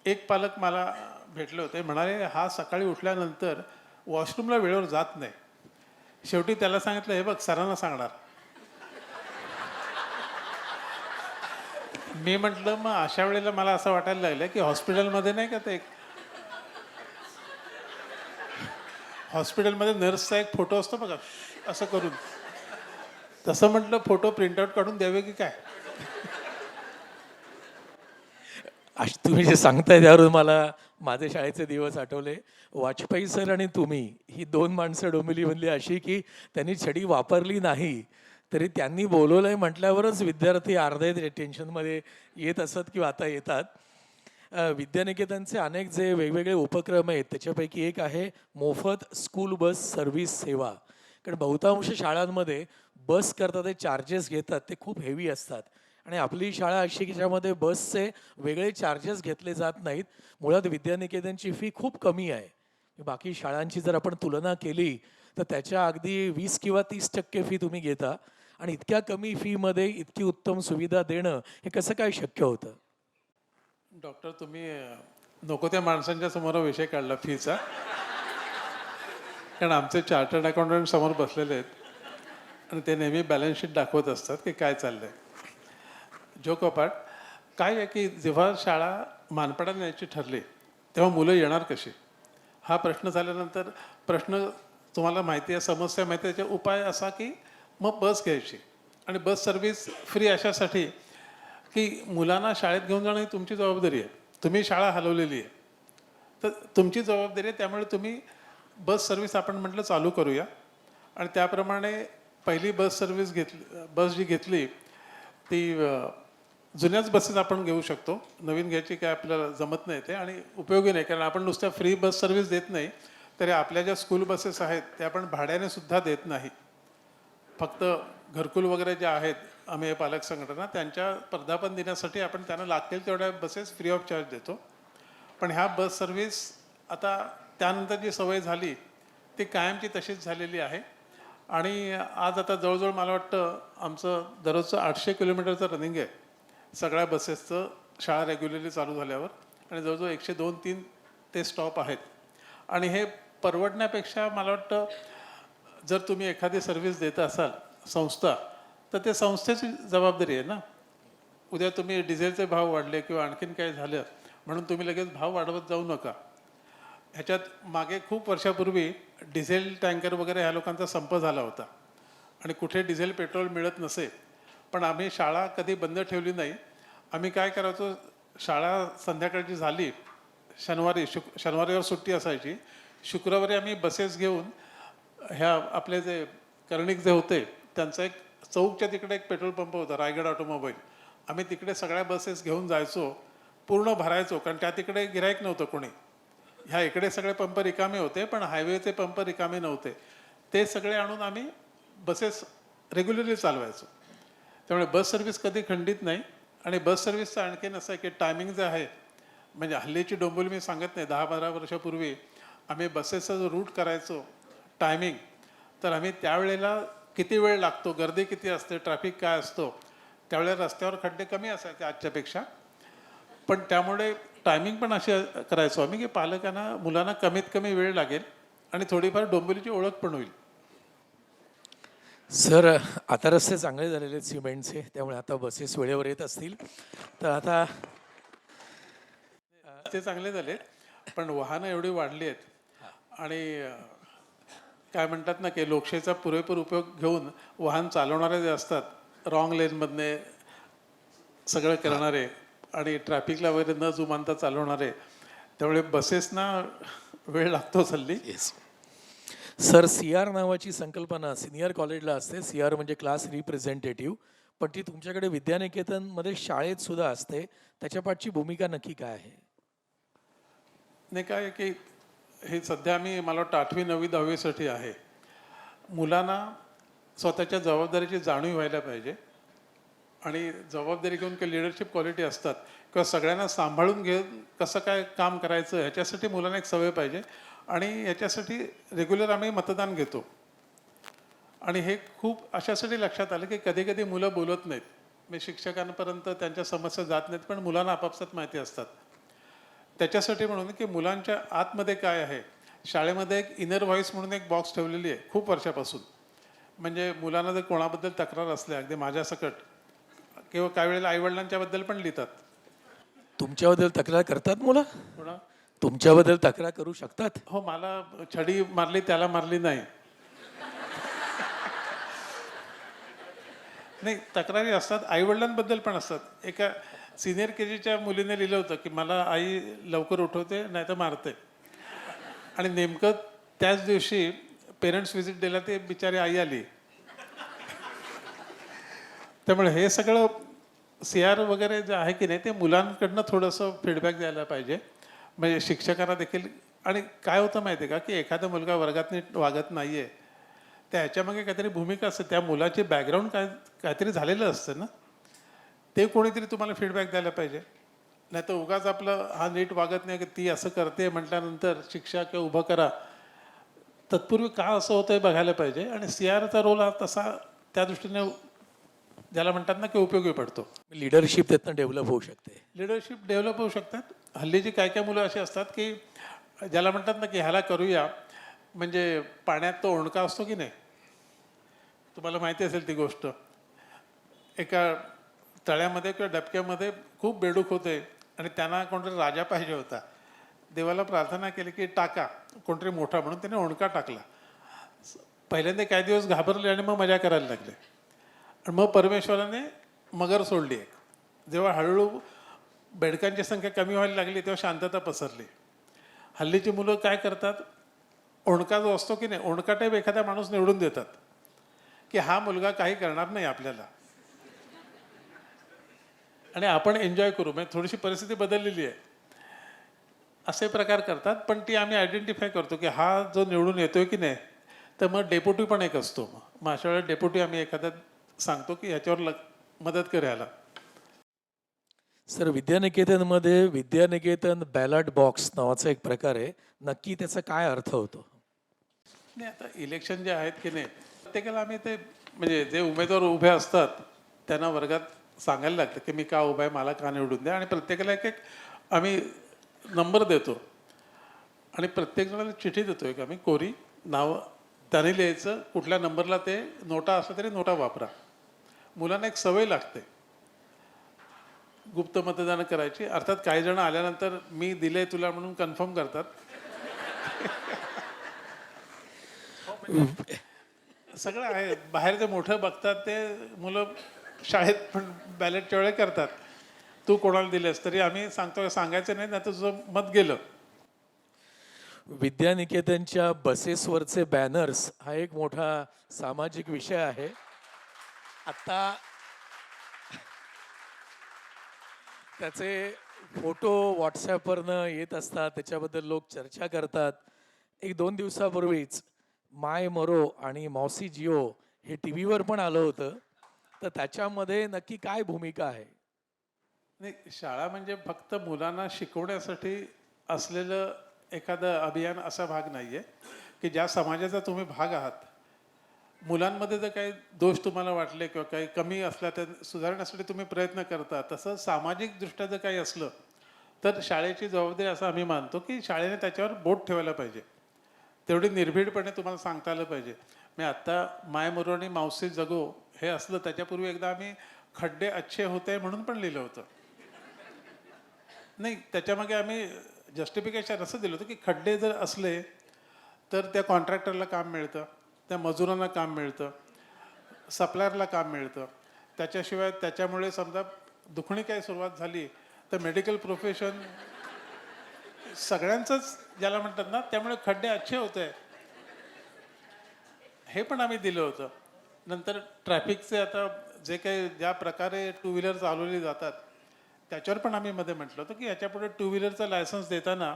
एक पालक मला भेटले होते, म्हणाले हा सकाळी उठल्यानंतर वॉशरूमला वेळेवर जात नाही. शेवटी त्याला सांगितलं हे बघ सरांना सांगणार. मी म्हटलं मग अशा वेळेला मला असं वाटायला लागलं की हॉस्पिटलमध्ये नाही का ते हॉस्पिटलमध्ये नर्सचा एक फोटो असतो बघा असं करून, तसं म्हटलं फोटो प्रिंटआउट काढून द्यावे की काय. तुम्ही जे सांगताय त्यावरून मला माझे शाळेचे दिवस आठवले. वाजपेयी सर आणि तुम्ही ही 2 माणसं डोंबिवलीमधली अशी की त्यांनी छडी वापरली नाही तरी त्यांनी बोलवलंय म्हटल्यावरच विद्यार्थी अर्धे टेन्शनमध्ये येत असत किंवा आता येतात. विद्यानिकेतनचे अनेक जे वेगवेगळे उपक्रम आहेत त्याच्यापैकी एक आहे मोफत स्कूल बस सर्व्हिस सेवा. कारण बहुतांश शाळांमध्ये बस करता ते चार्जेस घेतात ते खूप हेवी असतात आणि आपली शाळा अशी की ज्यामध्ये बसचे वेगळे चार्जेस घेतले जात नाहीत. मुळात विद्यानिकेतनची फी खूप कमी आहे. बाकी शाळांची जर आपण तुलना केली तर त्याच्या अगदी 20 किंवा 30% फी तुम्ही घेता आणि इतक्या कमी फीमध्ये इतकी उत्तम सुविधा देणं हे कसं काय शक्य होतं? डॉक्टर तुम्ही नको त्या माणसांच्या समोर विषय काढला फीचा, कारण आमचे चार्टर्ड अकाउंटंट समोर बसलेले आहेत आणि ते नेहमी बॅलन्स शीट दाखवत असतात की काय चाललंय. जोक अपार्ट, काय आहे की जेव्हा शाळा मानपाडात न्यायची ठरली तेव्हा मुलं येणार कशी हा प्रश्न झाल्यानंतर प्रश्न तुम्हाला माहिती आहे, समस्या माहिती आहे, त्याचा उपाय असा की मग बस घ्यायची आणि बस सर्व्हिस फ्री अशासाठी की मुलांना शाळेत घेऊन जाणं ही तुमची जबाबदारी आहे. तुम्ही शाळा हलवलेली आहे तर तुमची जबाबदारी आहे, त्यामुळे तुम्ही बस सर्व्हिस आपण म्हटलं चालू करूया. आणि त्याप्रमाणे पहिली बस सर्व्हिस बस जी घेतली ती जुन्याच बसेस आपण घेऊ शकतो, नवीन घ्यायची काय आपल्याला जमत नाही ते आणि उपयोगी नाही, कारण आपण नुसत्या फ्री बस सर्व्हिस देत नाही तरी आपल्या ज्या स्कूल बसेस आहेत त्या आपण भाड्याने सुद्धा देत नाही. फक्त घरकुल वगैरे ज्या आहेत आम्ही पालक संघटना त्यांच्या वर्धापन दिनासाठी आपण त्यांना लागतील तेवढ्या बसेस फ्री ऑफ चार्ज देतो. पण ह्या बस सर्व्हिस आता त्यानंतर जी सवय झाली ती कायमची तशीच झालेली आहे. आणि आज आता जवळजवळ मला वाटतं आमचं दररोजचं 800 किलोमीटरचं रनिंग आहे सगळ्या बसेसचं शाळा रेग्युलरली चालू झाल्यावर, आणि जवळजवळ 102-3 ते स्टॉप आहेत. आणि हे परवडण्यापेक्षा मला वाटतं जर तुम्ही एखादी सर्व्हिस देत असाल संस्था तर ते संस्थेची जबाबदारी आहे ना. उद्या तुम्ही डिझेलचे भाव वाढले किंवा आणखीन काही झालं म्हणून तुम्ही लगेच भाव वाढवत जाऊ नका. ह्याच्यात मागे खूप वर्षापूर्वी डिझेल टँकर वगैरे ह्या लोकांचा संप झाला होता आणि कुठे डिझेल पेट्रोल मिळत नसे, पण आम्ही शाळा कधी बंद ठेवली नाही. आम्ही काय करायचो, शाळा संध्याकाळची झाली, शनिवारीवर सुट्टी असायची, शुक्रवारी आम्ही बसेस घेऊन ह्या आपले जे कर्णिक जे होते त्यांचा एक चौकच्या तिकडे एक पेट्रोल पंप होता, रायगड ऑटोमोबाईल, आम्ही तिकडे सगळ्या बसेस घेऊन जायचो, पूर्ण भरायचो, कारण त्या तिकडे गिराईक नव्हतं कोणी. ह्या इकडे सगळे पंप रिकामे होते पण हायवेचे पंप रिकामे नव्हते, ते सगळे आणून आम्ही बसेस रेग्युलरली चालवायचो. त्यामुळे बस सर्व्हिस कधी खंडित नाही. आणि बस सर्व्हिसचं आणखीन असं आहे की टायमिंग जे आहे, म्हणजे हल्लीची डोंबिवली मी सांगत नाही, 10-12 वर्षापूर्वी आम्ही बसेसचा जो रूट करायचो टायमिंग, तर आम्ही त्यावेळेला किती वेळ लागतो, गर्दी किती असते, ट्रॅफिक काय असतो, त्यावेळेला रस्त्यावर खड्डे कमी असायचे आजच्यापेक्षा, पण त्यामुळे टायमिंग पण असे करायचो आम्ही की पालकांना मुलांना कमीत कमी वेळ लागेल आणि थोडीफार डोंबिवलीची ओळख पण होईल. सर, आता रस्ते चांगले झालेले आहेत सिमेंटचे, त्यामुळे आता बसेस वेळेवर येत असतील. तर आता ते चांगले झाले पण वाहनं एवढी वाढली आहेत आणि काय म्हणतात ना की लोकशाहीचा पुरेपूर उपयोग घेऊन वाहन चालवणारे जे असतात रॉंग लेनमधने सगळं करणारे आणि ट्रॅफिकला वगैरे न जुमानता चालवणारे, त्यामुळे बसेसना वेळ लागतो हल्ली. येस सर, CR नावाची संकल्पना सिनियर कॉलेजला असते. CR म्हणजे क्लास रिप्रेझेंटेटिव्ह, पण ती तुमच्याकडे विद्यानिकेतनमध्ये शाळेत सुद्धा असते. त्याच्या पाठची भूमिका नक्की काय आहे? नाही काय आहे की हे सध्या आम्ही मला वाटतं 8वी 9वी 10वीसाठी आहे. मुलांना स्वतःच्या जबाबदारीची जाणीव व्हायला पाहिजे आणि जबाबदारी घेऊन काही लिडरशिप क्वालिटी असतात किंवा सगळ्यांना सांभाळून घेऊन कसं काय काम करायचं ह्याच्यासाठी मुलांना एक सवय पाहिजे. आणि याच्यासाठी रेग्युलर आम्ही मतदान घेतो. आणि हे खूप अशासाठी लक्षात आलं की कधी कधी मुलं बोलत नाहीत, मी शिक्षकांपर्यंत त्यांच्या समस्या जात नाहीत, पण मुलांना आपापसात माहिती असतात. त्याच्यासाठी म्हणून की मुलांच्या आतमध्ये काय आहे, शाळेमध्ये एक इनर व्हॉइस म्हणून एक बॉक्स ठेवलेली आहे खूप वर्षापासून. म्हणजे मुलांना जर कोणाबद्दल तक्रार असल्या अगदी माझ्यासकट किंवा काही वेळेला आईवडिलांच्याबद्दल पण लिहितात. तुमच्याबद्दल तक्रार करतात मुलं? कोणा तुमच्याबद्दल तक्रार करू शकतात? हो, मला छडी मारली त्याला मारली नाही. नाही, तक्रारी असतात, आईवडिलांबद्दल पण असतात. एका सिनियर KGच्या मुलीने लिहिलं होतं की मला आई लवकर उठवते नाही तर मारते. आणि नेमकं त्याच दिवशी पेरेंट्स व्हिजिट डेला ते बिचारी आई आली. त्यामुळे हे सगळं CR वगैरे जे आहे की नाही ते मुलांकडनं थोडंसं फीडबॅक द्यायला पाहिजे, म्हणजे शिक्षकांना देखील. आणि काय होतं माहिती आहे का की एखादा मुलगा वर्गात नीट वागत नाही आहे, त्या ह्याच्यामागे काहीतरी भूमिका असते, त्या मुलाची बॅकग्राऊंड काहीतरी झालेलं असतं ना, ते कोणीतरी तुम्हाला फीडबॅक द्यायला पाहिजे. नाही तर उगाच आपलं हा नीट वागत नाही की ती असं करते म्हटल्यानंतर शिक्षा किंवा उभं करा. तत्पूर्वी का असं होतं हे बघायला पाहिजे. आणि CRचा रोल हा तसा त्या दृष्टीने ज्याला म्हणतात ना की उपयोगी पडतो. लिडरशिप त्यातनं डेव्हलप होऊ शकते. लिडरशिप डेव्हलप होऊ शकतात. हल्लीची काय काय मुलं अशी असतात की ज्याला म्हणतात ना की ह्याला करूया, म्हणजे पाण्यात तो ओंडका असतो की नाही, तुम्हाला माहिती असेल ती गोष्ट. एका तळ्यामध्ये किंवा डबक्यामध्ये खूप बेडूक होते आणि त्यांना कोणतरी राजा पाहिजे होता. देवाला प्रार्थना केली की टाका कोणतरी मोठा, म्हणून त्याने ओंडका टाकला. पहिल्यांदा काही दिवस घाबरले आणि मग मजा करायला लागले. आणि मग परमेश्वराने मगर सोडली एक. जेव्हा हळूहळू बेडकांची संख्या कमी व्हायला लागली तेव्हा शांतता पसरली. हल्लीची मुलं काय करतात, ओंडका जो असतो की नाही, ओंडका टाईप एखादा माणूस निवडून देतात की हा मुलगा काही करणार नाही आपल्याला आणि आपण एन्जॉय करू, म्हणजे थोडीशी परिस्थिती बदललेली आहे, असे प्रकार करतात. पण ती आम्ही आयडेंटिफाय करतो की हा जो निवडून येतोय की नाही, तर मग डेप्युटी पण एक असतो. मग अशा वेळेला डेप्युटी आम्ही एखाद्या सांगतो की ह्याच्यावर मदत करायला. सर, विद्यानिकेतनमध्ये विद्यानिकेतन बॅलट बॉक्स नावाचा एक प्रकार आहे. नक्की त्याचा काय अर्थ होतो? नाही, आता इलेक्शन जे आहेत की नाही, प्रत्येकाला आम्ही ते म्हणजे जे उमेदवार उभे असतात त्यांना वर्गात सांगायला लागतं की मी का उभा आहे, मला का निवडून द्या. आणि प्रत्येकाला एक एक आम्ही नंबर देतो आणि प्रत्येक जणाला चिठी देतो एक आम्ही कोरी, नाव त्याने लिहायचं, कुठल्या नंबरला ते नोटा असला तरी नोटा वापरा. मुलांना एक सवय लागते गुप्त मतदान करायची. अर्थात काही जण आल्यानंतर मी दिले तुला म्हणून कन्फर्म करतात. सगळं आहे. बाहेर जे मोठं बघतात ते मुलं शाळेत पण बॅलेटच्या वेळे करतात, तू कोणाला दिलेस, तरी आम्ही सांगतो सांगायचं नाही, नाही तर तुझं मत गेलं. विद्यानिकेतनच्या बसेसवरचे बॅनर्स हा एक मोठा सामाजिक विषय आहे. आता त्याचे फोटो व्हॉट्सॲपवरनं येत असतात, त्याच्याबद्दल लोक चर्चा करतात. एक 2 दिवसापूर्वीच माय मरो आणि मौसी जिओ हे टी व्हीवर पण आलं होतं. तर त्याच्यामध्ये नक्की काय भूमिका आहे? नाही, शाळा म्हणजे फक्त मुलांना शिकवण्यासाठी असलेलं एखादं अभियान असा भाग नाही आहे की ज्या समाजाचा तुम्ही भाग आहात. मुलांमध्ये जर काही दोष तुम्हाला वाटले किंवा काही कमी असला तर सुधारण्यासाठी तुम्ही प्रयत्न करता, तसं सामाजिकदृष्ट्या जर काही असलं तर शाळेची जबाबदारी असं आम्ही मानतो की शाळेने त्याच्यावर बोट ठेवायला पाहिजे. तेवढी निर्भीडपणे तुम्हाला सांगता आलं पाहिजे. मी आत्ता माय मुरो आणि मावसी जगो हे असलं, त्याच्यापूर्वी एकदा आम्ही खड्डे अच्छे होते म्हणून पण लिहिलं होतं. नाही, त्याच्यामागे आम्ही जस्टिफिकेशन असं दिलं होतं की खड्डे जर असले तर त्या कॉन्ट्रॅक्टरला काम मिळतं, त्या मजुरांना काम मिळतं, सप्लायरला काम मिळतं. त्याच्याशिवाय त्याच्यामुळे समजा दुखणी काही सुरुवात झाली तर मेडिकल प्रोफेशन सगळ्यांचंच ज्याला म्हणतात ना, त्यामुळे खड्डे अच्छे होते हे पण आम्ही दिलं होतं. नंतर ट्रॅफिकचे आता जे काही ज्या प्रकारे टू व्हीलर चालवली जातात त्याच्यावर पण आम्ही मध्ये म्हटलं होतं की याच्यापुढे टू व्हीलरचं लायसन्स देताना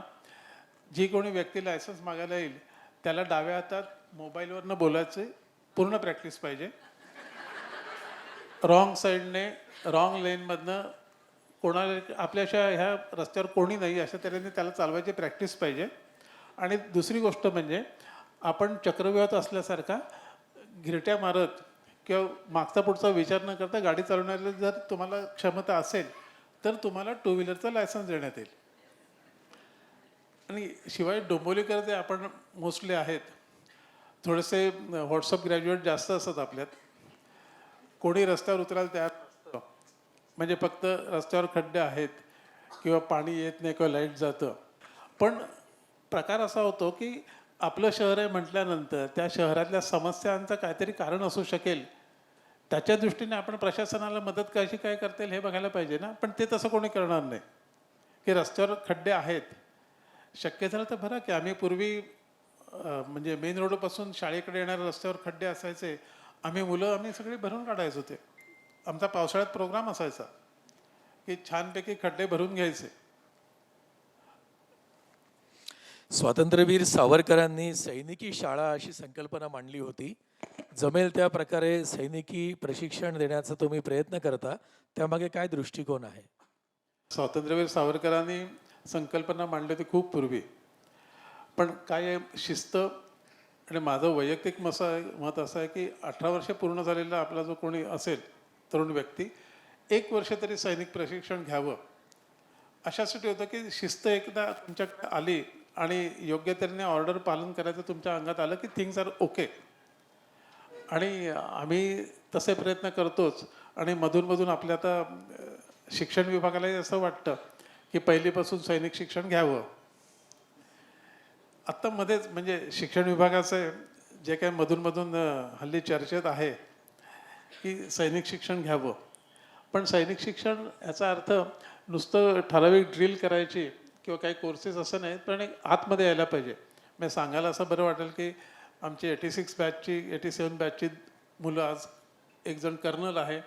जी कोणी व्यक्ती लायसन्स मागायला येईल त्याला डाव्या हातात मोबाईलवरनं बोलायचे पूर्ण प्रॅक्टिस पाहिजे. रॉंग साईडने रॉंग लेनमधनं कोणाला आपल्याशा ह्या रस्त्यावर कोणी नाही अशा तऱ्हेने त्याला चालवायची प्रॅक्टिस पाहिजे. आणि दुसरी गोष्ट म्हणजे आपण चक्रव्यूहात असल्यासारखा घिरट्या मारत किंवा मागचा पुढचा विचार न करता गाडी चालवण्याला जर तुम्हाला क्षमता असेल तर तुम्हाला टू व्हीलरचं लायसन्स देण्यात येईल. आणि शिवाय डोंबिवलीकर जे आपण मोस्टली आहेत, थोडेसे व्हॉट्सअप ग्रॅज्युएट जास्त असतात आपल्यात. कोणी रस्त्यावर उतरायला तयार नसतं, म्हणजे फक्त रस्त्यावर खड्डे आहेत किंवा पाणी येत नाही किंवा लाईट जातं. पण प्रकार असा होतो की आपलं शहर आहे म्हटल्यानंतर त्या शहरातल्या समस्यांचं काहीतरी कारण असू शकेल, त्याच्या दृष्टीने आपण प्रशासनाला मदत कशी काय करता येईल हे बघायला पाहिजे ना. पण ते तसं कोणी करणार नाही की रस्त्यावर खड्डे आहेत. शक्य झालं तर बरं की आम्ही पूर्वी म्हणजे मेन रोडपासून शाळेकडे येणाऱ्या रस्त्यावर खड्डे असायचे, आम्ही सगळे भरून काढायचो. ते आमचा पावसाळ्यात प्रोग्राम असायचा की छानपैकी खड्डे भरून घ्यायचे. स्वातंत्र्यवीर सावरकरांनी सैनिकी शाळा अशी संकल्पना मांडली होती. जमेल त्या प्रकारे सैनिकी प्रशिक्षण देण्याचा तुम्ही प्रयत्न करता, त्यामागे काय दृष्टिकोन आहे? स्वातंत्र्यवीर सावरकरांनी संकल्पना मांडली होती खूप पूर्वी. पण काय आहे, शिस्त. आणि माझं वैयक्तिक मत असं आहे की 18 वर्ष पूर्ण झालेला आपला जो कोणी असेल तरुण व्यक्ती 1 वर्ष तरी सैनिक प्रशिक्षण घ्यावं. अशासाठी होतं की शिस्त एकदा तुमच्याकडे आली आणि योग्य तऱ्हेने ऑर्डर पालन करायचं तुमच्या अंगात आलं की थिंग्स आर ओके. आणि आम्ही तसे प्रयत्न करतोच. आणि मधून आपल्या आता शिक्षण विभागालाही असं वाटतं की पहिलीपासून सैनिक शिक्षण घ्यावं. आत्ता मध्येच म्हणजे शिक्षण विभागाचं जे काही मधून हल्ली चर्चेत आहे की सैनिक शिक्षण घ्यावं. पण सैनिक शिक्षण याचा अर्थ नुसतं ठराविक ड्रिल करायची किंवा काही कोर्सेस असं नाही, पण एक आतमध्ये यायला पाहिजे. मी सांगायला असं बरं वाटेल की आमची 86 बॅचची 87 बॅचची मुलं आज एक जण कर्नल आहे,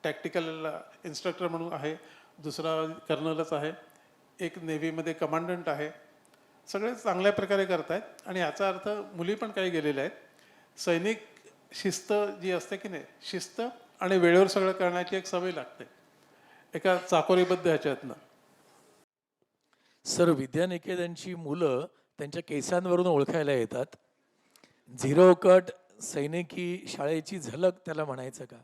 टॅक्टिकल इन्स्ट्रक्टर म्हणून आहे, दुसरा कर्नलच आहे, एक नेव्हीमध्ये कमांडंट आहे. सगळे चांगल्या प्रकारे करत आहेत. आणि याचा अर्थ मुली पण काही गेलेल्या आहेत. सैनिक शिस्त जी असते की नाही, शिस्त आणि वेळेवर सगळं करण्याची एक सवय लागते एका चाकोरीबद्ध ह्याच्यातनं. सर, विद्यानिकेतनची मुलं त्यांच्या केसांवरून ओळखायला येतात. झिरो कट सैनिकी शाळेची झलक त्याला म्हणायचं का?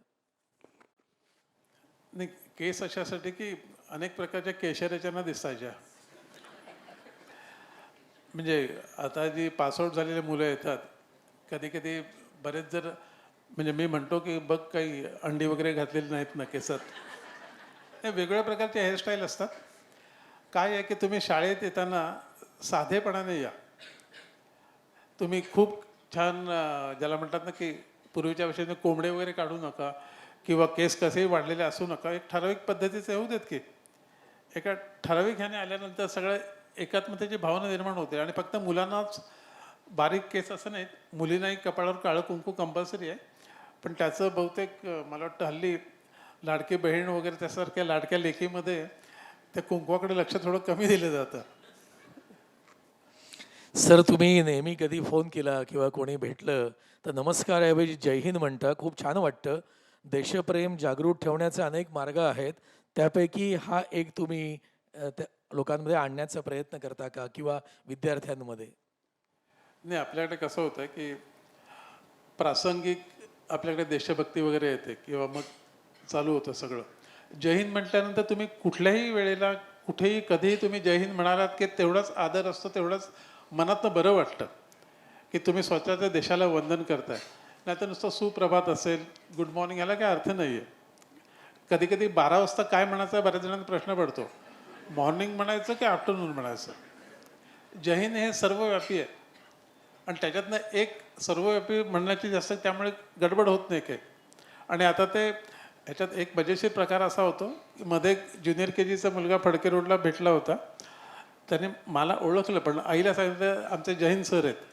नाही, केस अशासाठी की अनेक प्रकारच्या केशरचना दिसायच्या. म्हणजे आता जी पासआउट झालेली मुलं येतात, कधी कधी बरेच जर म्हणजे मी म्हणतो की बघ काही अंडी वगैरे घातलेली नाहीत ना केसात. नाही, वेगवेगळ्या प्रकारचे हेअरस्टाईल असतात. काय आहे की तुम्ही शाळेत येताना साधेपणाने या. तुम्ही खूप छान ज्याला म्हणतात ना की पूर्वीच्या विषयाने कोंबडे वगैरे काढू नका किंवा केस कसेही वाढलेले असू नका. एक ठराविक पद्धतीचे येऊ देत की एका ठराविक ह्याने आल्यानंतर सगळं एकात्मतेची भावना निर्माण होते. आणि फक्त मुलांनाच बारीक केस असं नाहीत, मुलींनाही कपाळावर काळं कुंकू कंपल्सरी आहे. पण त्याचं बहुतेक मला वाटतं हल्ली लाडकी बहीण वगैरे त्यासारख्या लाडक्या लेकीमध्ये त्या कुंकवाकडे लक्ष थोडं कमी दिलं जातं. सर, तुम्ही नेहमी कधी फोन केला किंवा कोणी भेटलं तर नमस्कार ऐवजी जय हिंद म्हणता. खूप छान वाटतं. देशप्रेम जागृत ठेवण्याचे अनेक मार्ग आहेत, त्यापैकी हा एक तुम्ही त्या लोकांमध्ये आणण्याचा प्रयत्न करता का किंवा विद्यार्थ्यांमध्ये? नाही, आपल्याकडे कसं होतं की प्रासंगिक आपल्याकडे देशभक्ती वगैरे येते किंवा मग चालू होतं सगळं. जय हिंद म्हटल्यानंतर तुम्ही कुठल्याही वेळेला कुठेही कधीही तुम्ही जय हिंद म्हणालात की तेवढाच आदर असतो, तेवढंच मनातनं बरं वाटतं की तुम्ही स्वतःच्या देशाला वंदन करताय. नाहीतर नुसतं सुप्रभात असेल, गुड मॉर्निंग, याला काय अर्थ नाही आहे. कधी कधी 12 वाजता काय म्हणायचा बऱ्याच जणांना प्रश्न पडतो. मॉर्निंग म्हणायचं की आफ्टरनून म्हणायचं? जय हिंद हे सर्वव्यापी आहे आणि त्याच्यातनं एक सर्वव्यापी म्हणण्याची जास्त त्यामुळे गडबड होत नाही काही. आणि आता ते ह्याच्यात एक मजेशीर प्रकार असा होतो की मध्ये ज्युनियर KGचा मुलगा फडके रोडला भेटला होता. त्याने मला ओळखलं पण आईला सांगितलं आमचे जय हिंद सर आहेत.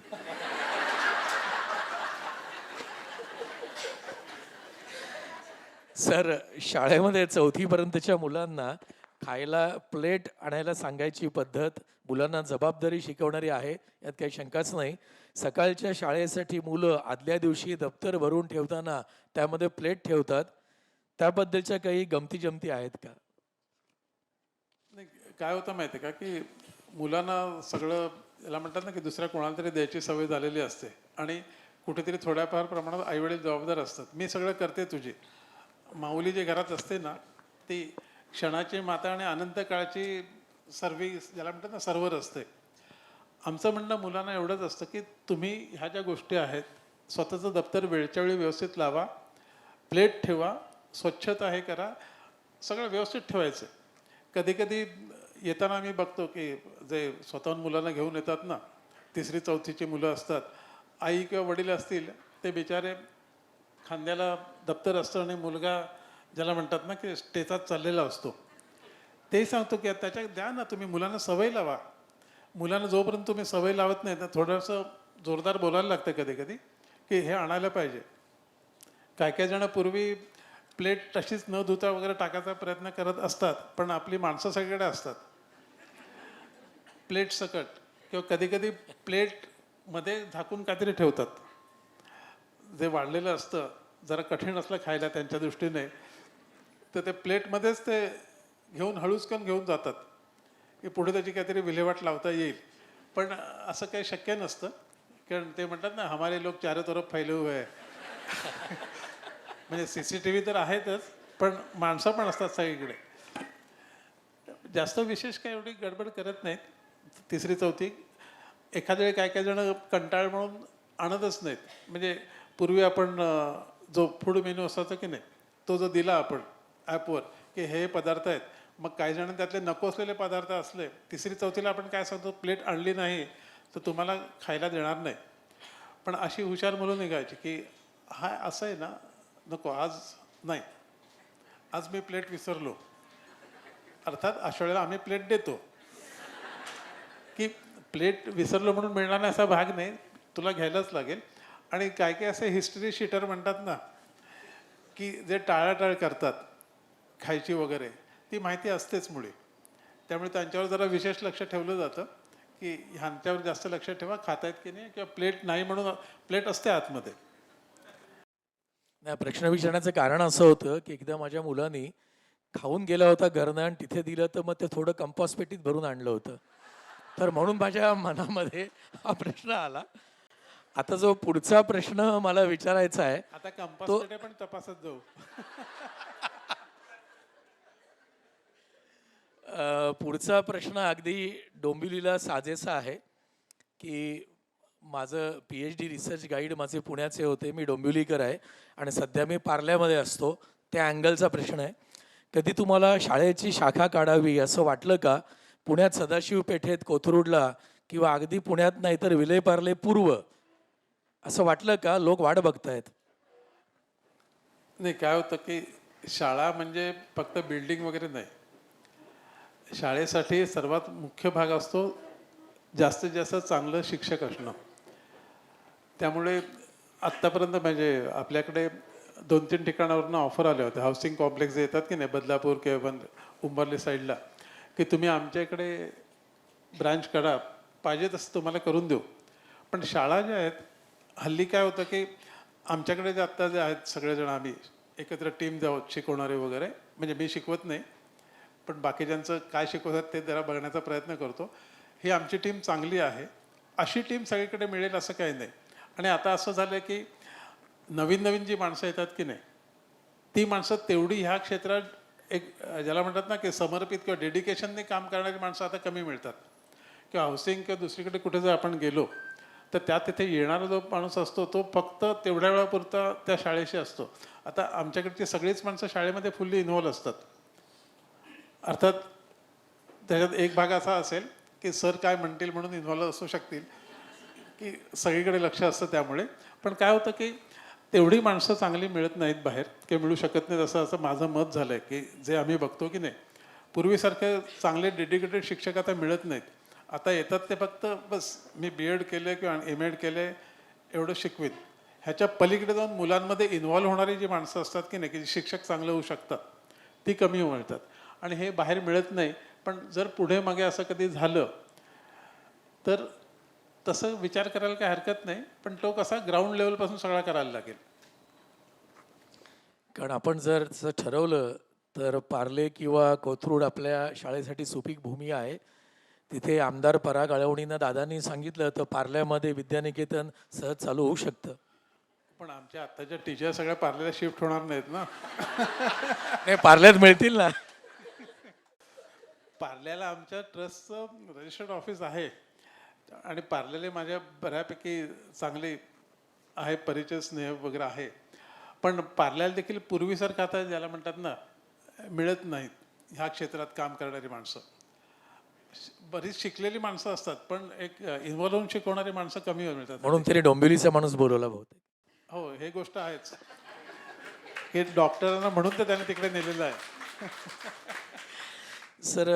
सर, शाळेमध्ये 4थी पर्यंतच्या मुलांना खायला प्लेट आणायला सांगायची पद्धत मुलांना जबाबदारी शिकवणारी आहे, यात काही शंकाच नाही. सकाळच्या शाळेसाठी मुलं आदल्या दिवशी दप्तर भरून ठेवताना त्यामध्ये प्लेट ठेवतात. त्याबद्दलच्या काही गमती जमती आहेत का? नाही, काय होतं माहिती आहे का की मुलांना सगळं याला म्हणतात ना की दुसऱ्या कोणाला तरी द्यायची सवय झालेली असते आणि कुठेतरी थोड्याफार प्रमाणात आईवडील जबाबदार असतात. मी सगळं करते तुझी. माऊली जे घरात असते ना, ती क्षणाची माता आणि अनंत काळची सर्व्हिस ज्याला म्हणतात ना सर्व्हर असते. आमचं म्हणणं मुलांना एवढंच असतं की तुम्ही ह्या ज्या गोष्टी आहेत, स्वतःचं दप्तर वेळच्या वेळी व्यवस्थित लावा, प्लेट ठेवा, स्वच्छता हे करा, सगळं व्यवस्थित ठेवायचं. कधी कधी येताना आम्ही बघतो की जे स्वतःहून मुलांना घेऊन येतात ना, 3री 4थीची मुलं असतात, आई किंवा वडील असतील, ते बिचारे खांद्याला दप्तर असतं आणि मुलगा ज्याला म्हणतात ना की स्टेचात चाललेला असतो. तेही सांगतो की त्याच्या द्या ना, तुम्ही मुलांना सवय लावा. मुलांना जोपर्यंत तुम्ही सवय लावत नाही तर थोडंसं जोरदार बोलायला लागतं कधी कधी की हे आणायला पाहिजे. काय काय जण पूर्वी प्लेट तशीच न धुता वगैरे टाकायचा प्रयत्न करत असतात, पण आपली माणसं सगळीकडे असतात प्लेट सकट, किंवा कधी कधी प्लेटमध्ये झाकून काहीतरी ठेवतात. जे वाढलेलं असतं जरा कठीण असलं खायला त्यांच्या दृष्टीने, तर ते प्लेटमध्येच ते घेऊन हळूचकन घेऊन जातात की पुढे त्याची काहीतरी विल्हेवाट लावता येईल. पण असं काही शक्य नसतं, कारण ते म्हणतात ना हमारे लोक चारों तरफ फैले हुए आहे. म्हणजे CCTV तर आहेतच, पण माणसं पण असतात सगळीकडे. जास्त विशेष काही एवढी गडबड करत नाहीत. तिसरी चौथी एखाद्या वेळी काय काय जण कंटाळ म्हणून आणतच नाहीत. म्हणजे पूर्वी आपण जो फूड मेन्यू असायचा की नाही, तो जो दिला आपण ॲपवर की हे पदार्थ आहेत, मग काही जण त्यातले नको असलेले पदार्थ असले, तिसरी चौथीला आपण काय सांगतो, प्लेट आणली नाही तर तुम्हाला खायला देणार नाही. पण अशी हुशार मुलं निघायची की हा असं आहे ना, नको आज नाही, आज मी प्लेट विसरलो. अर्थात अशा वेळेला आम्ही प्लेट देतो की प्लेट विसरलो म्हणून मिळणार नाही असा भाग नाही, तुला घ्यायलाच लागेल. आणि काय काय असे हिस्ट्री शीटर म्हणतात ना, की जे टाळाटाळ करतात खायची वगैरे, ती माहिती असतेच मुळे. त्यामुळे त्यांच्यावर जरा विशेष लक्ष ठेवलं जातं की ह्यांच्यावर जास्त लक्ष ठेवा, खातायत की नाही, किंवा प्लेट नाही म्हणून प्लेट असते आतमध्ये. नाही, प्रश्न विचारण्याचं कारण असं होतं की एकदा माझ्या मुलांनी खाऊन गेला होता घरनं आणि तिथे दिलं, तर मग ते थोडं कंपॉस्ट पेटीत भरून आणलं होतं. तर म्हणून माझ्या मनामध्ये हा प्रश्न आला. आता जो पुढचा प्रश्न मला विचारायचा आहे, आता कंपास पण तपासत जाऊ. पुढचा प्रश्न अगदी डोंबिवलीला साजेसा आहे की माझं PhD रिसर्च गाईड माझे पुण्याचे होते, मी डोंबिवलीकर आहे आणि सध्या मी पार्ल्यामध्ये असतो. त्या अँगलचा प्रश्न आहे, कधी तुम्हाला शाळेची शाखा काढावी असं वाटलं का? पुण्यात सदाशिव पेठेत, कोथरूडला, किंवा अगदी पुण्यात नाही तर विलेपार्ले पूर्व, असं वाटलं का? लोक वाट बघतायत. नाही, काय होतं की शाळा म्हणजे फक्त बिल्डिंग वगैरे नाही. शाळेसाठी सर्वात मुख्य भाग असतो जास्तीत जास्त चांगलं शिक्षक असणं. त्यामुळे आत्तापर्यंत म्हणजे आपल्याकडे 2-3 ठिकाणावरून ऑफर आले होते. हाऊसिंग कॉम्प्लेक्स येतात की नाही, बदलापूर किंवा उंबरली साईडला, की तुम्ही आमच्या इकडे ब्रांच करा, पाहिजे तसं तुम्हाला करून देऊ. पण शाळा ज्या आहेत, हल्ली काय होतं की आमच्याकडे जे आत्ता जे आहेत सगळेजण, आम्ही एकत्र टीम जाऊ शिकवणारे वगैरे, म्हणजे मी शिकवत नाही पण बाकीच्यांचं काय शिकवतात ते जरा बघण्याचा प्रयत्न करतो. ही आमची टीम चांगली आहे, अशी टीम सगळीकडे मिळेल असं काही नाही. आणि आता असं झालं की नवीन नवीन जी माणसं येतात की नाही, ती माणसं तेवढी ह्या क्षेत्रात एक ज्याला म्हणतात ना की समर्पित किंवा डेडिकेशनने काम करणारी माणसं आता कमी मिळतात. किंवा हाऊसिंग किंवा दुसरीकडे कुठे जर आपण गेलो तर त्या तिथे येणारा जो माणूस असतो तो फक्त तेवढ्या वेळापुरता त्या शाळेशी असतो. आता आमच्याकडची सगळीच माणसं शाळेमध्ये फुल्ली इन्व्हॉल्व असतात. अर्थात त्याच्यात एक भाग असा असेल की सर काय म्हणतील म्हणून इन्व्हॉल्व असू शकतील, की सगळीकडे लक्ष असतं त्यामुळे. पण काय होतं की तेवढी माणसं चांगली मिळत नाहीत बाहेर, किंवा मिळू शकत नाहीत असं माझं मत झालं आहे. की जे आम्ही बघतो की नाही, पूर्वीसारखे चांगले डेडिकेटेड शिक्षक आता मिळत नाहीत. आता येतात ते फक्त बस मी BEd केलं किंवा MAd केलं एवढं शिकवीन, ह्याच्या पलीकडे जाऊन मुलांमध्ये इन्व्हॉल्व होणारी जी माणसं असतात की नाही, की शिक्षक चांगलं होऊ शकतात, ती कमी मिळतात. आणि हे बाहेर मिळत नाही. पण जर पुढे मागे असं कधी झालं तर तसं विचार करायला काही हरकत नाही, पण तो कसा ग्राउंड लेवलपासून सगळा करायला लागेल. कारण आपण जर तसं ठरवलं तर पार्ले किंवा कोथरूड आपल्या शाळेसाठी सुपीक भूमी आहे. तिथे आमदार पराग अळवणींना दादांनी सांगितलं तर पार्ल्यामध्ये विद्यानिकेतन सहज चालू होऊ शकतं. पण आमच्या आत्ताच्या टीचर सगळ्या पार्लेला शिफ्ट होणार नाहीत ना. नाही, पार्ल्यात मिळतील ना. पार्ल्याला आमच्या ट्रस्टचं रजिस्टर्ड ऑफिस आहे आणि पार्ल्याला माझ्या बऱ्यापैकी चांगली आहे, परिचय स्नेह वगैरे आहे. पण पार्ल्याला देखील पूर्वीसारखं आता ज्याला म्हणतात ना मिळत नाहीत ह्या क्षेत्रात काम करणारी माणसं. बरीच शिकलेली माणसं असतात पण एक इन्व्हॉल्व होऊन शिकवणारी माणसं कमी मिळतात. म्हणून तरी डोंबिवलीचा माणूस बोलवला बहुतेक. हो, हे गोष्ट आहेच. हे डॉक्टरांना म्हणून तर त्याने तिकडे नेलेलं आहे. सर,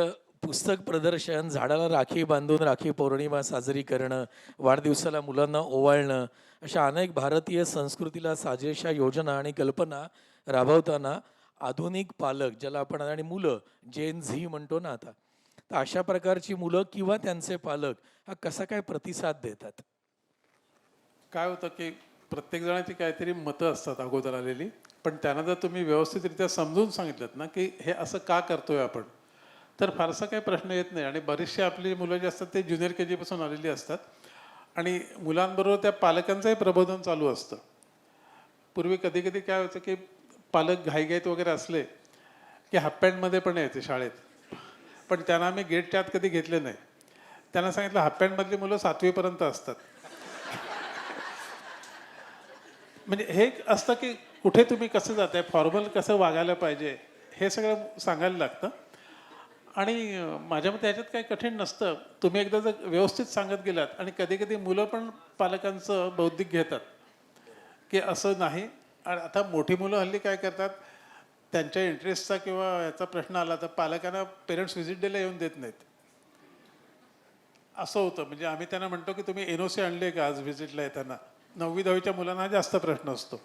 पुस्तक प्रदर्शन, झाडाला राखी बांधून राखी पौर्णिमा साजरी करणं, वाढदिवसाला मुलांना ओवाळणं, अशा अनेक भारतीय संस्कृतीला साजेशा योजना आणि कल्पना राबवताना आधुनिक पालक, ज्याला आपण आणि मुलं जेन झी म्हणतो ना आता, तर अशा प्रकारची मुलं किंवा त्यांचे पालक हा कसा काय प्रतिसाद देतात? काय होतं की प्रत्येक जणाची काहीतरी मतं असतात अगोदर आलेली, पण त्यांना जर तुम्ही व्यवस्थितरित्या समजून सांगितलं ना की हे असं का करतोय आपण, तर फारसा काही प्रश्न येत नाही. आणि बरीचशी आपली मुलं जी असतात ते ज्युनियर KG पासून आलेली असतात आणि मुलांबरोबर त्या पालकांचंही प्रबोधन चालू असतं. पूर्वी कधी कधी काय व्हायचं की पालक घाईघाईत वगैरे असले की हाफपॅन्टमध्ये पण यायचे शाळेत, पण त्यांना आम्ही गेटच्या आत कधी घेतले नाही. त्यांना सांगितलं हाफपॅन्टमधली मुलं 7वीपर्यंत असतात. म्हणजे हे असतं की कुठे तुम्ही कसं जाताय, फॉर्मल कसं वागायला पाहिजे, हे सगळं सांगायला लागतं. आणि माझ्या मते ह्याच्यात काही कठीण नसतं. तुम्ही एकदा जर व्यवस्थित सांगत गेलात, आणि कधी कधी मुलं पण पालकांचं बौद्धिक घेतात की असं नाही. आणि आता मोठी मुलं हल्ली काय करतात, त्यांच्या इंटरेस्टचा किंवा याचा प्रश्न आला तर पालकांना पेरेंट्स व्हिजिट डेला येऊन देत नाहीत. असं होतं. म्हणजे आम्ही त्यांना म्हणतो की तुम्ही NOC आणले का आज व्हिजिटला येताना. 9वी-10वीच्या मुलांना जास्त प्रश्न असतो.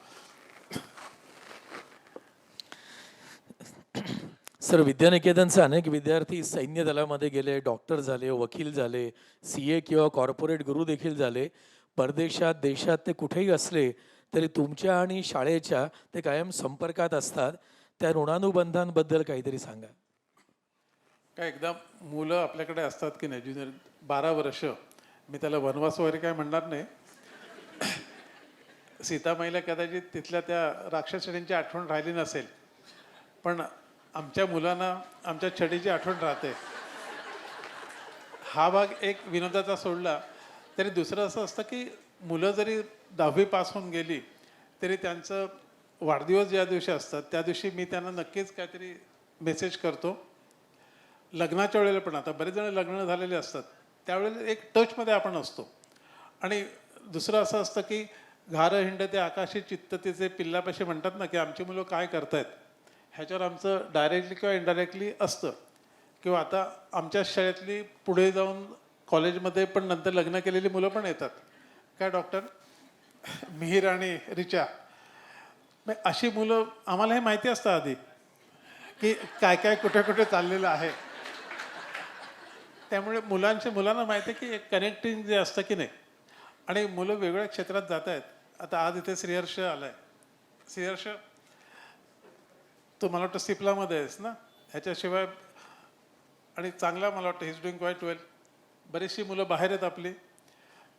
सर, विद्यानिकेतनचे अनेक विद्यार्थी सैन्य दलामध्ये गेले, डॉक्टर झाले, वकील झाले, CA किंवा कॉर्पोरेट गुरु देखील झाले. परदेशात देशात ते कुठेही असले तरी तुमच्या आणि शाळेच्या ते कायम संपर्कात असतात. त्या ऋणानुबंधांबद्दल काहीतरी सांगा. काय एकदा मुलं आपल्याकडे असतात की नाही, ज्युनियर 12 वर्ष, मी त्याला वनवास वगैरे काय म्हणणार नाही. सीतामाईला कदाचित तिथल्या त्या राक्षसणींची आठवण राहिली नसेल, पण आमच्या मुलांना आमच्या छडीची आठवण राहते. हा भाग एक विनोदाचा सोडला तरी दुसरं असं असतं की मुलं जरी 10वी पास होऊन गेली तरी त्यांचं वाढदिवस ज्या दिवशी असतात त्या दिवशी मी त्यांना नक्कीच काहीतरी मेसेज करतो. लग्नाच्या वेळेला पण, आता बरेच जण लग्न झालेले असतात त्यावेळेला एक टचमध्ये आपण असतो. आणि दुसरं असं असतं की घारं हिंडते आकाशी चित्त तिचे पिल्लापाशी म्हणतात ना, की आमची मुलं काय करतायत ह्याच्यावर आमचं डायरेक्टली किंवा इनडायरेक्टली असतं. किंवा आता आमच्या शाळेतली पुढे जाऊन कॉलेजमध्ये पण नंतर लग्न केलेली मुलं पण येतात. काय डॉक्टर मिहीर आणि रिचा, अशी मुलं आम्हाला हे माहिती असतं आधी की काय काय कुठे कुठे चाललेलं आहे. त्यामुळे मुलांना माहिती आहे की एक कनेक्टिंग जे असतं की नाही, आणि मुलं वेगवेगळ्या क्षेत्रात जात आहेत. आता आज इथे श्रीहर्ष आलाय. श्रीहर्ष, तू मला वाटतं सिप्लामध्ये आहेस ना, ह्याच्याशिवाय, आणि चांगला मला वाटतं हिज डुईंग क्वाईट वेल. बरीचशी मुलं बाहेर आहेत आपली,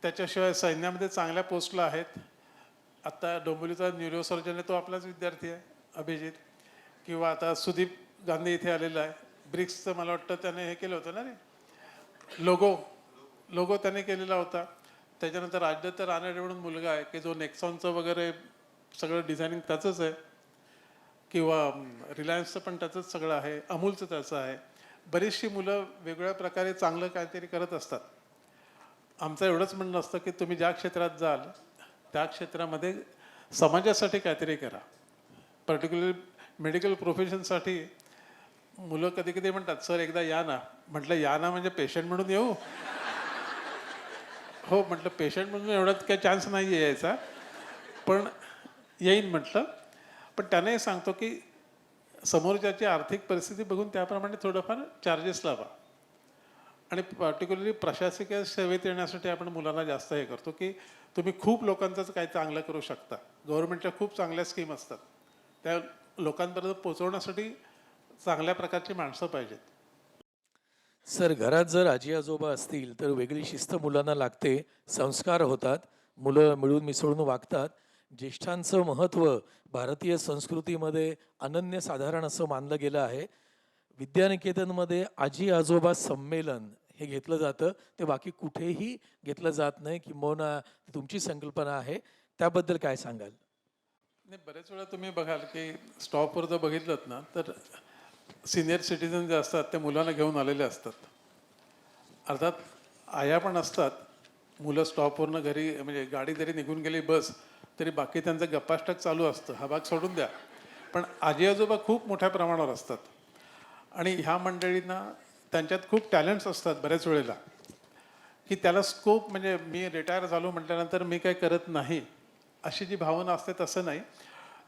त्याच्याशिवाय सैन्यामध्ये चांगल्या पोस्टला आहेत. आत्ता डोंबिवलीचा न्यूरोसर्जन आहे, तो आपलाच विद्यार्थी आहे अभिजित. किंवा आता सुदीप गांधी इथे आलेला आहे. ब्रिक्सचं मला वाटतं त्याने हे केलं होतं ना रे, लोगो त्याने केलेला होता. त्याच्यानंतर राजदत्त रानडे म्हणून मुलगा आहे की जो नेक्सॉनचं वगैरे सगळं डिझायनिंग त्याचंच आहे. किंवा रिलायन्सचं पण त्याचंच सगळं आहे, अमूलचं त्याचं आहे. बरीचशी मुलं वेगवेगळ्या प्रकारे चांगलं काहीतरी करत असतात. आमचं एवढंच म्हणणं असतं की तुम्ही ज्या क्षेत्रात जाल त्या क्षेत्रामध्ये समाजासाठी काहीतरी करा. पर्टिक्युलरली मेडिकल प्रोफेशनसाठी मुलं कधी कधी म्हणतात सर एकदा या ना. म्हटलं या ना म्हणजे पेशंट म्हणून येऊ? हो म्हटलं, पेशंट म्हणून एवढाच काही चान्स नाही आहे यायचा, पण येईन म्हटलं. पण त्याने सांगतो की समोरच्याची आर्थिक परिस्थिती बघून त्याप्रमाणे थोडंफार चार्जेस लावा. आणि पर्टिक्युलरली प्रशासकीय सेवेत येण्यासाठी आपण मुलांना जास्त हे करतो की तुम्ही खूप लोकांचंच काही चांगलं करू शकता. गव्हर्नमेंटच्या खूप चांगल्या स्कीम असतात, त्या लोकांपर्यंत पोहोचवण्यासाठी चांगल्या प्रकारची माणसं पाहिजेत. सर, घरात जर आजी आजोबा असतील तर वेगळी शिस्त मुलांना लागते, संस्कार होतात, मुलं मिळून मिसळून वागतात. ज्येष्ठांचं महत्त्व भारतीय संस्कृतीमध्ये अनन्यसाधारण असं मानलं गेलं आहे. विद्यानिकेतनमध्ये आजी आजोबा संमेलन हे घेतलं जातं, ते बाकी कुठेही घेतलं जात नाही. किंबहुना तुमची संकल्पना आहे, त्याबद्दल काय सांगाल? नाही, बरेच वेळा तुम्ही बघाल की स्टॉपवर जर बघितलं ना तर सिनियर सिटीजन जे असतात ते मुलांना घेऊन आलेले असतात. अर्थात आया पण असतात. मुलं स्टॉपवरनं घरी, म्हणजे गाडी जरी निघून गेली बस, तरी बाकी त्यांचं गप्पाष्टक चालू असतं, हा भाग सोडून द्या. पण आजी आजोबा खूप मोठ्या प्रमाणावर असतात. आणि ह्या मंडळींना त्यांच्यात खूप टॅलेंट्स असतात बऱ्याच वेळेला, की त्याला स्कोप, म्हणजे मी रिटायर झालो म्हटल्यानंतर मी काही करत नाही अशी जी भावना असते तसं नाही.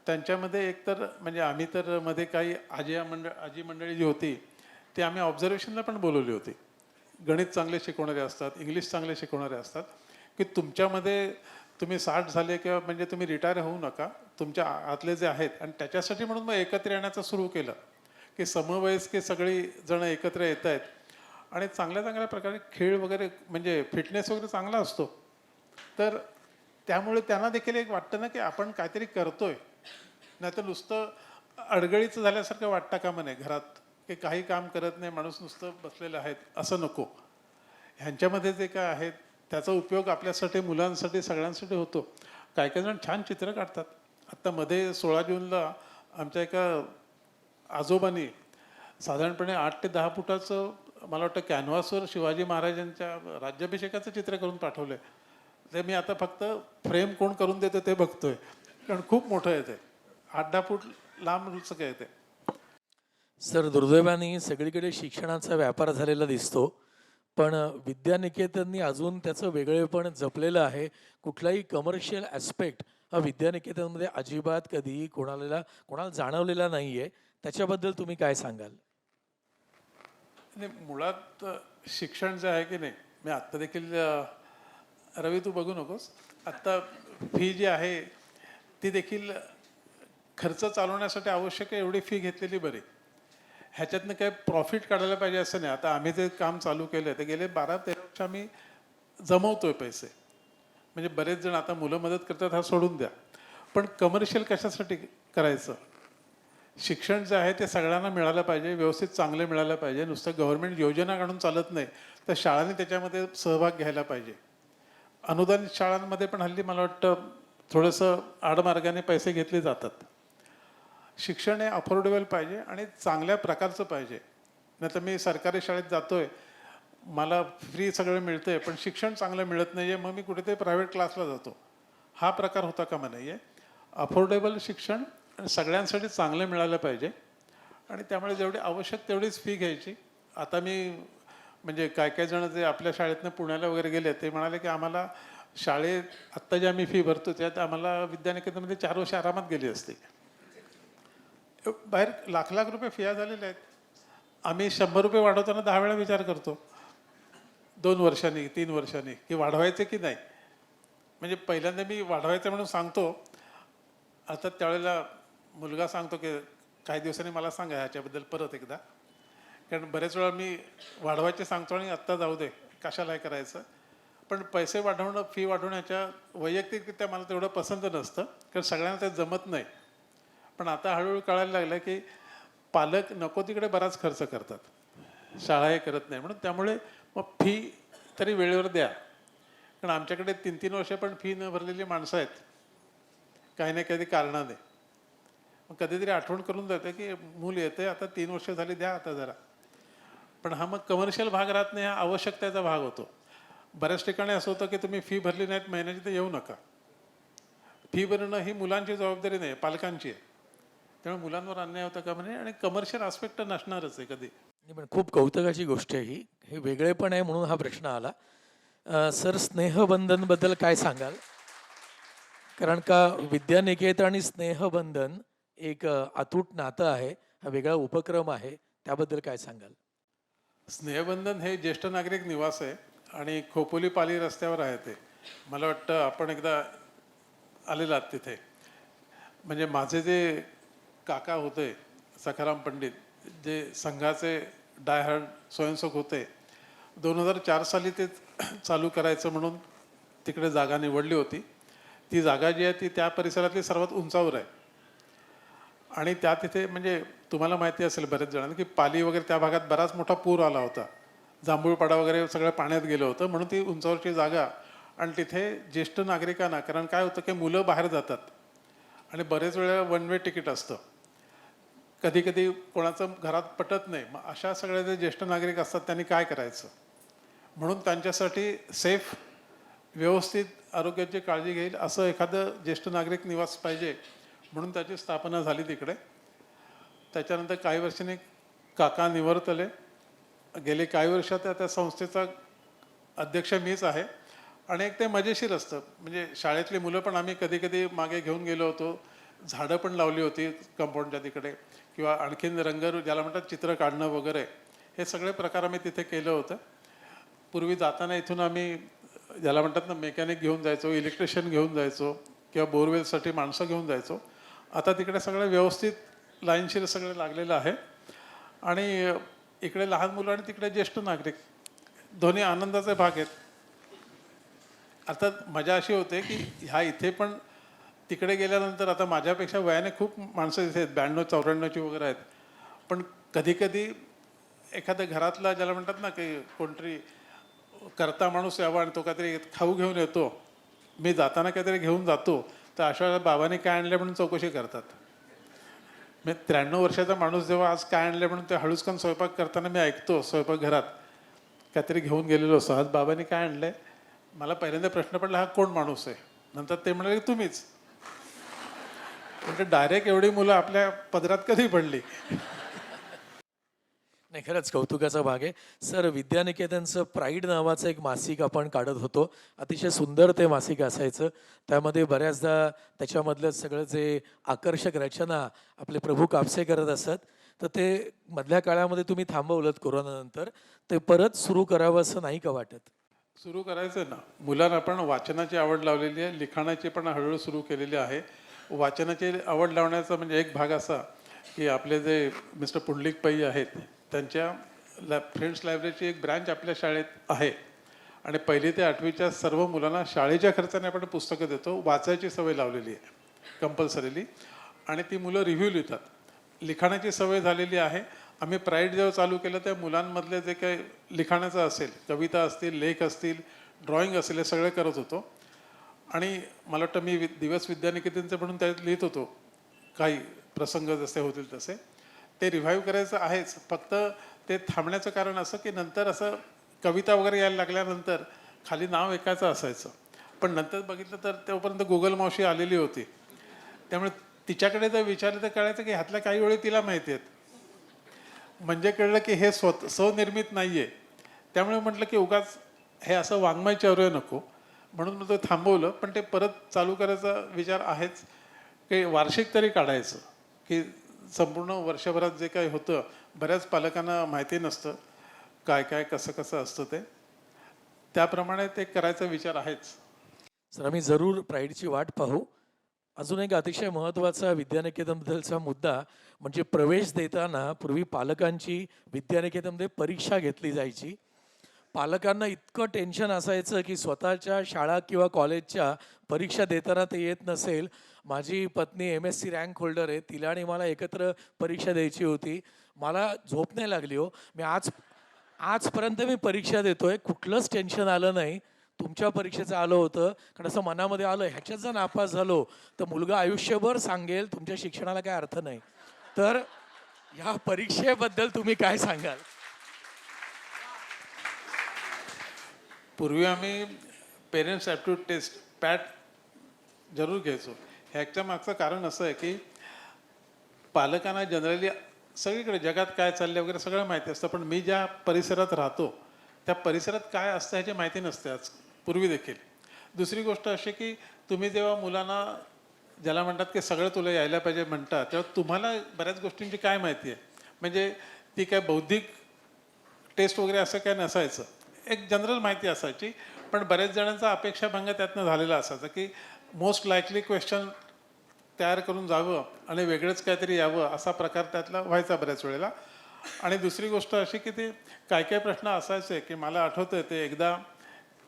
त्यांच्यामध्ये एकतर म्हणजे आम्ही तर मध्ये काही आजी मंडळी जी होती ती आम्ही ऑब्झर्वेशनला पण बोलवली होती. गणित चांगले शिकवणारे असतात, इंग्लिश चांगले शिकवणारे असतात, की तुमच्यामध्ये तुम्ही 60 झाले किंवा म्हणजे तुम्ही रिटायर होऊ नका, तुमच्या आतले जे आहेत. आणि त्याच्यासाठी म्हणून मग एकत्र येण्याचं सुरू केलं की समवयस्के सगळी जण एकत्र येत आहेत. आणि चांगल्या चांगल्या प्रकारे खेळ वगैरे, म्हणजे फिटनेस वगैरे चांगला असतो. तर त्यामुळे त्यांना देखील एक वाटतं ना की आपण काहीतरी करतोय, नाही तर नुसतं अडगळीचं झाल्यासारखं वाटतं कामा नये घरात, की काही काम करत नाही माणूस, नुसतं बसलेलं आहेत, असं नको. ह्यांच्यामध्ये जे काय आहे त्याचा उपयोग आपल्यासाठी, मुलांसाठी, सगळ्यांसाठी होतो. काही काही जण छान चित्र काढतात. आत्ता मध्ये 16 जूनला आमच्या एका आजोबांनी साधारणपणे 8 ते 10 फुटाचं, मला वाटतं कॅनव्हासवर शिवाजी महाराजांच्या राज्याभिषेकाचं चित्र करून पाठवलं. ते मी आता फक्त फ्रेम कोण करून देतं ते बघतोय, कारण खूप मोठं आहे ते, 8-10 फूट लांब सगळं आहे ते. सर, दुर्दैवाने सगळीकडे शिक्षणाचा व्यापार झालेला दिसतो, पण विद्यानिकेतननी अजून त्याचं वेगळेपण जपलेलं आहे. कुठलाही कमर्शियल ॲस्पेक्ट हा विद्यानिकेतनमध्ये अजिबात कधीही कोणाला जाणवलेला नाही आहे. त्याच्याबद्दल तुम्ही काय सांगाल? नाही, मुळात शिक्षण जे आहे की नाही, मी आत्ता देखील रवी तू बघू नकोस, आत्ता फी जी आहे ती देखील खर्च चालवण्यासाठी आवश्यक आहे एवढी फी घेतलेली बरी. ह्याच्यातनं काय प्रॉफिट काढायला पाहिजे असं नाही. आता आम्ही जे काम चालू केलं ते गेले 12-13 वर्ष आम्ही जमवतोय पैसे. म्हणजे बरेच जण आता मुलं मदत करतात, हा सोडून द्या, पण कमर्शियल कशासाठी करायचं? शिक्षण जे आहे ते सगळ्यांना मिळालं पाहिजे, व्यवस्थित चांगलं मिळालं पाहिजे. नुसतं गव्हर्नमेंट योजना काढून चालत नाही, तर शाळांनी त्याच्यामध्ये सहभाग घ्यायला पाहिजे. अनुदानित शाळांमध्ये पण हल्ली मला वाटतं थोडंसं आडमार्गाने पैसे घेतले जातात. शिक्षण हे अफोर्डेबल पाहिजे आणि चांगल्या प्रकारचं पाहिजे. नाही तर मी सरकारी शाळेत जातोय, मला फ्री सगळं मिळतंय, पण शिक्षण चांगलं मिळत नाही आहे, मग मी कुठेतरी प्रायव्हेट क्लासला जातो. हा प्रकार होता कामा नाही आहे. अफोर्डेबल शिक्षण आणि सगळ्यांसाठी चांगलं मिळालं पाहिजे, आणि त्यामुळे जेवढी आवश्यक तेवढीच फी घ्यायची. आता मी म्हणजे काय जण जे आपल्या शाळेतनं पुण्याला वगैरे गेले ते म्हणाले की आम्हाला शाळेत आत्ता जे आम्ही फी भरतो त्यात आम्हाला विद्यानिकेतनमध्ये 4 वर्ष आरामात गेली असते. बाहेर लाख रुपये फिया झालेल्या आहेत. आम्ही 100 रुपये वाढवताना 10 वेळा विचार करतो, 2 वर्षांनी 3 वर्षांनी, की वाढवायचे की नाही. म्हणजे पहिल्यांदा मी वाढवायचं म्हणून सांगतो, आता त्यावेळेला मुलगा सांगतो की काही दिवसांनी मला सांगा ह्याच्याबद्दल परत एकदा, कारण बरेच वेळा मी वाढवायचे सांगतो आणि आत्ता जाऊ दे कशाला हे करायचं. पण पैसे वाढवणं, फी वाढवण्याच्या वैयक्तिकरित्या मला तेवढं पसंत नसतं, कारण सगळ्यांना ते जमत नाही. पण आता हळूहळू कळायला लागलं की पालक नको तिकडे बराच खर्च करतात, शाळा हे करत नाही म्हणून. त्यामुळे मग फी तरी वेळेवर द्या, कारण आमच्याकडे 3-3 वर्ष पण फी न भरलेली माणसं आहेत, काही ना काही कारणाने. मग कधीतरी आठवण करून जाते की मूल येते, आता 3 वर्ष झाली, द्या आता जरा. पण हा मग कमर्शियल भाग राहत नाही, हा आवश्यकतेचा भाग होतो. बऱ्याच ठिकाणी असं होतं की तुम्ही फी भरली नाहीत महिन्याची तर येऊ नका. फी भरणं ही मुलांची जबाबदारी नाही, पालकांची आहे. त्यामुळे मुलांवर अन्याय होता का म्हणे, आणि कमर्शियल आस्पेक्ट नसणारच आहे कधी. नाही, पण खूप कौतुकाची गोष्ट आहे ही. हे वेगळेपण आहे म्हणून हा प्रश्न आला. सर, स्नेहबंधनबद्दल काय सांगाल? कारण का विद्यानिकेतन आणि स्नेहबंधन एक अतूट नातं आहे, हा वेगळा उपक्रम आहे, त्याबद्दल काय सांगाल? स्नेहबंधन हे ज्येष्ठ नागरिक निवास आहे आणि खोपोली पाली रस्त्यावर आहे ते. मला वाटतं आपण एकदा आलेलात तिथे. म्हणजे माझे जे काका होते सखाराम पंडित, जे संघाचे डायहार्ड स्वयंसेवक होते, 2004 साली ते चालू करायचं म्हणून तिकडे जागा निवडली होती. ती जागा जी आहे ती त्या परिसरातली सर्वात उंचावर आहे, आणि त्या तिथे म्हणजे तुम्हाला माहिती असेल बरेच जणांना की पाली वगैरे त्या भागात बराच मोठा पूर आला होता, जांभूळपाडा वगैरे सगळं पाण्यात गेलं होतं, म्हणून ती उंचावरची जागा. आणि तिथे ज्येष्ठ नागरिकांना, कारण काय होतं की मुलं बाहेर जातात आणि बरेच वेळा वन वे तिकीट असतं, कधी कधी कोणाचं घरात पटत नाही, मग अशा सगळ्या जे ज्येष्ठ नागरिक असतात त्यांनी काय करायचं, म्हणून त्यांच्यासाठी सेफ, व्यवस्थित आरोग्याची काळजी घेईल असं एखादं ज्येष्ठ नागरिक निवास पाहिजे, म्हणून त्याची स्थापना झाली तिकडे. त्याच्यानंतर काही वर्षांनी काका निवर्तले. गेले काही वर्षात त्या संस्थेचा अध्यक्ष मीच आहे. आणि एक ते मजेशीर असतं, म्हणजे शाळेतली मुलं पण आम्ही कधी कधी मागे घेऊन गेलो होतो, झाडं पण लावली होती कंपाऊंडच्या तिकडे, किंवा आणखीन रंग ज्याला म्हणतात चित्र काढणं वगैरे, हे सगळे प्रकार आम्ही तिथे केलं होतं. पूर्वी जाताना इथून आम्ही ज्याला म्हणतात ना मेकॅनिक घेऊन जायचो, इलेक्ट्रिशियन घेऊन जायचो, किंवा बोरवेलसाठी माणसं घेऊन जायचो. आता तिकडे सगळं व्यवस्थित लाईनशीर सगळं लागलेलं आहे, आणि इकडे लहान मुलं आणि तिकडे ज्येष्ठ नागरिक, दोन्ही आनंदाचे भाग आहेत. अर्थात मजा अशी होते की ह्या इथे पण तिकडे गेल्यानंतर आता माझ्यापेक्षा वयाने खूप माणसं तिथे आहेत, 92-94ची वगैरे आहेत. पण कधीकधी एखाद्या घरातला ज्याला म्हणतात ना की कोणतरी करता माणूस यावा आणि तो काहीतरी खाऊ घेऊन येतो, मी जाताना काहीतरी घेऊन जातो, तर अशा वेळेला बाबांनी काय आणलं म्हणून चौकशी करतात. मी 93 वर्षाचा माणूस जेव्हा आज काय आणलं म्हणून ते हळूचकन स्वयंपाक करताना मी ऐकतो स्वयंपाकघरात काहीतरी घेऊन गेलेलो असतो, आज बाबांनी काय आणलंय. मला पहिल्यांदा प्रश्न पडला हा कोण माणूस आहे. नंतर ते म्हणाले की तुम्हीच. म्हणजे डायरेक्ट एवढी मुलं आपल्या पदरात कधी पडली. नाही, खरंच कौतुकाचा भाग आहे. सर, विद्यानिकेतनचं प्राईड नावाचं एक मासिक आपण काढत होतो. अतिशय सुंदर ते मासिक असायचं. त्यामध्ये बऱ्याचदा त्याच्यामधलं सगळं जे आकर्षक रचना आपले प्रभू कापसे करत असत, तर ते मधल्या काळामध्ये तुम्ही थांबवलं कोरोनानंतर. ते परत सुरू करावं असं नाही का वाटत? सुरू करायचं ना. मुलांना पण वाचनाची आवड लावलेली आहे, लिखाणाची पण हळूहळू सुरू केलेली आहे. वाचनाची आवड लावण्याचा म्हणजे एक भाग असा की आपले जे मिस्टर पुंडलिक पै आहेत त्यांच्या फ्रेंड्स लायब्ररीची एक ब्रँच आपल्या शाळेत आहे आणि 1ली ते 8वीच्या सर्व मुलांना शाळेच्या खर्चाने आपण पुस्तकं देतो. वाचायची सवय लावलेली आहे कंपल्सरीली आणि ती मुलं रिव्ह्यू लिहितात. लिखाणाची सवय झालेली आहे. आम्ही प्राईड जेव्हा चालू केलं त्या मुलांमधले जे काही लिखाणाचं असेल, कविता असतील, लेख असतील, ड्रॉइंग असेल, हे सगळे करत होतो. आणि मला वाटतं मी दिवस विद्यानिकेतनचं म्हणून त्यात लिहित होतो. काही प्रसंग जसे होतील तसे ते रिव्हाइव्ह करायचं आहेच. फक्त ते थांबण्याचं कारण असं की नंतर असं कविता वगैरे यायला लागल्यानंतर खाली नाव एकाचं असायचं. पण नंतर बघितलं तर तोपर्यंत गुगल मावशी आलेली होती. त्यामुळे तिच्याकडे जर विचारलं तर कळायचं की ह्यातल्या काही वेळी तिला माहिती आहेत. म्हणजे कळलं की हे स्वनिर्मित नाही आहे. त्यामुळे म्हटलं की उगाच हे असं वाङ्मय चौर्य नको, म्हणून मी ते थांबवलं. पण ते परत चालू करायचा विचार आहेच की वार्षिक तरी काढायचं, की संपूर्ण वर्षभरात जे काही होतं बऱ्याच पालकांना माहिती नसतं काय काय कसं कसं असतं ते. त्याप्रमाणे ते करायचा विचार आहेच. सर, आम्ही जरूर प्राईडची वाट पाहू. अजून एक अतिशय महत्त्वाचा विद्यानिकेतनबद्दलचा मुद्दा म्हणजे प्रवेश देताना पूर्वी पालकांची विद्यानिकेतनमध्ये परीक्षा घेतली जायची. पालकांना इतकं टेन्शन असायचं की स्वतःच्या शाळा किंवा कॉलेजच्या परीक्षा देताना ते येत नसेल. माझी पत्नी MSc रँक होल्डर आहे, तिला आणि मला एकत्र परीक्षा द्यायची होती. मला झोप नाही लागली हो. आजपर्यंत मी परीक्षा देतोय, कुठलंच टेन्शन आलं नाही. तुमच्या परीक्षेचं आलं होतं, कारण असं मनामध्ये आलं ह्याच्यात जर नापास झालो तर मुलगा आयुष्यभर सांगेल तुमच्या शिक्षणाला काय अर्थ नाही. तर ह्या परीक्षेबद्दल तुम्ही काय सांगाल? पूर्वी आम्ही पेरेंट्स ॲप्टिट्यूड टेस्ट पॅट जरूर घ्यायचो. ह्याच्या मागचं कारण असं आहे की पालकांना जनरली सगळीकडे जगात काय चाललं वगैरे सगळं माहिती असतं, पण मी ज्या परिसरात राहतो त्या परिसरात काय असतं ह्याची माहिती नसते आज, पूर्वी देखील. दुसरी गोष्ट अशी की तुम्ही जेव्हा मुलांना ज्याला म्हणतात की सगळं तुला यायला पाहिजे म्हणतात, तेव्हा तुम्हाला बऱ्याच गोष्टींची काय माहिती आहे. म्हणजे ती काय बौद्धिक टेस्ट वगैरे असं काय नसायचं, एक जनरल माहिती असायची. पण बऱ्याच जणांचा अपेक्षाभंग त्यातनं झालेला असायचा की मोस्ट लाईकली क्वेश्चन तयार करून जावं आणि वेगळंच काहीतरी यावं असा प्रकार त्यातला व्हायचा बऱ्याच वेळेला. आणि दुसरी गोष्ट अशी की ते काय काय प्रश्न असायचे की मला आठवतं ते एकदा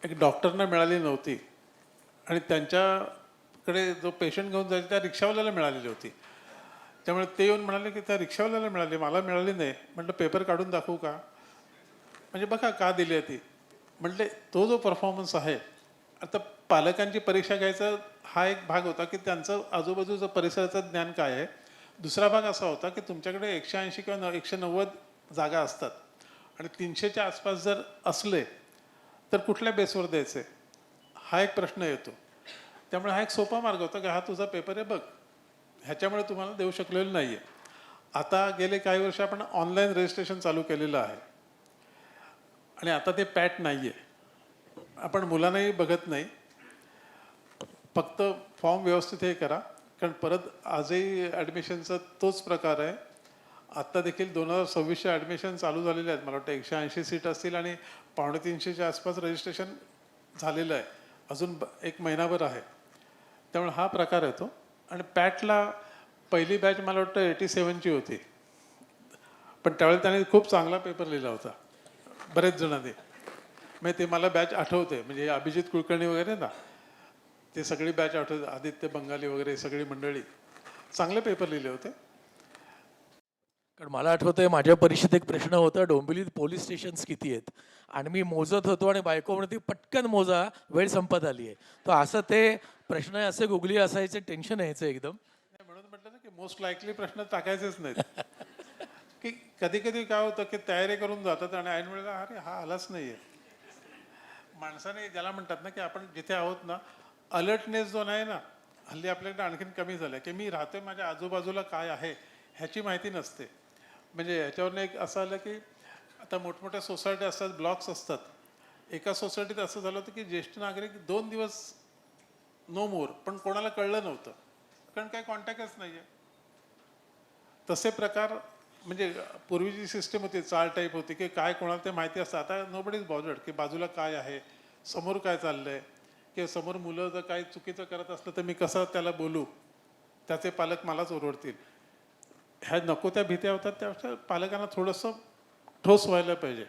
एक डॉक्टरना मिळाली नव्हती आणि त्यांच्याकडे जो पेशंट घेऊन जायचा त्या रिक्षावाल्याला मिळालेली होती. त्यामुळे ते येऊन म्हणाले की त्या रिक्षावाल्याला मिळाली, मला मिळाली नाही. म्हटलं पेपर काढून दाखवू का, म्हणजे बघा का दिली आहे ती. म्हटले तो जो परफॉर्मन्स आहे, आता पालकांची परीक्षा घ्यायचा हा एक भाग होता की त्यांचं आजूबाजूचं परिसराचं ज्ञान काय आहे. दुसरा भाग असा होता की तुमच्याकडे 180 किंवा 190 जागा असतात आणि 300च्या आसपास जर असले तर कुठल्या बेसवर द्यायचे हा एक प्रश्न येतो. त्यामुळे हा एक सोपा मार्ग होता की हा तुझा पेपर आहे बघ, ह्याच्यामुळे तुम्हाला देऊ शकलेलं नाही आहे. आता गेले काही वर्ष आपण ऑनलाईन रजिस्ट्रेशन चालू केलेलं आहे आणि आता ते पॅट नाही आहे. आपण मुलांनाही बघत नाही, फक्त फॉर्म व्यवस्थित हे करा. कारण परत आजही ॲडमिशनचा तोच प्रकार आहे. आत्ता देखील 2026चे ॲडमिशन चालू झालेले आहेत. मला वाटतं 180 सीट असतील आणि 250-300च्या आसपास रजिस्ट्रेशन झालेलं आहे. अजून 1 महिनाभर आहे. त्यामुळे हा प्रकार येतो. आणि पॅटला पहिली बॅच मला वाटतं 87ची होती, पण त्यावेळेला त्याने खूप चांगला पेपर लिहिला होता बरेच जणांनी. म्हणजे ते मला बॅच आठवते, म्हणजे अभिजित कुलकर्णी वगैरे ना, ते सगळी बॅच आठवत, आदित्य बंगाली वगैरे सगळी मंडळी चांगले पेपर लिहिले होते. कारण मला आठवतंय माझ्या परीक्षेत एक प्रश्न होता, डोंबिवलीत पोलीस स्टेशन्स किती आहेत, आणि मी मोजत होतो आणि बायको म्हणते पटकन मोजा, वेळ संपत आली आहे. तर असं ते प्रश्न असे गुगली असायचे, टेन्शन यायचं एकदम. नाही, म्हणून म्हटलं ना की मोस्ट लाईकली प्रश्न टाकायचेच नाहीत. की कधी कधी काय होतं की तयारी करून जातात आणि ऐन वेळेला अरे हा आलाच नाहीये. माणसाने ज्याला म्हणतात ना की आपण जिथे आहोत ना, अलर्टनेस जो नाही ना, हल्ली आपल्याकडे आणखीन कमी झालं की मी राहतोय माझ्या आजूबाजूला काय आहे ह्याची माहिती नसते. म्हणजे ह्याच्यावरनं एक असं आलं की आता मोठमोठ्या सोसायटी असतात, ब्लॉक्स असतात. एका सोसायटीत असं झालं होतं की ज्येष्ठ नागरिक 2 दिवस नो मोर, पण कोणाला कळलं नव्हतं कारण काही कॉन्टॅक्टच नाही आहे. तसे प्रकार म्हणजे पूर्वीची सिस्टम होती, चाल टाईप होती की काय कोणाला ते माहिती असतं. आता नो बडी इज बॉदर्ड की बाजूला काय आहे, समोर काय चाललंय, किंवा समोर मुलं जर काही चुकीचं करत असलं तर मी कसं त्याला बोलू, त्याचे पालक मलाच ओरडतील. ह्या नको त्या भीत्या होतात, त्यापेक्षा पालकांना थोडंसं ठोस व्हायला पाहिजे.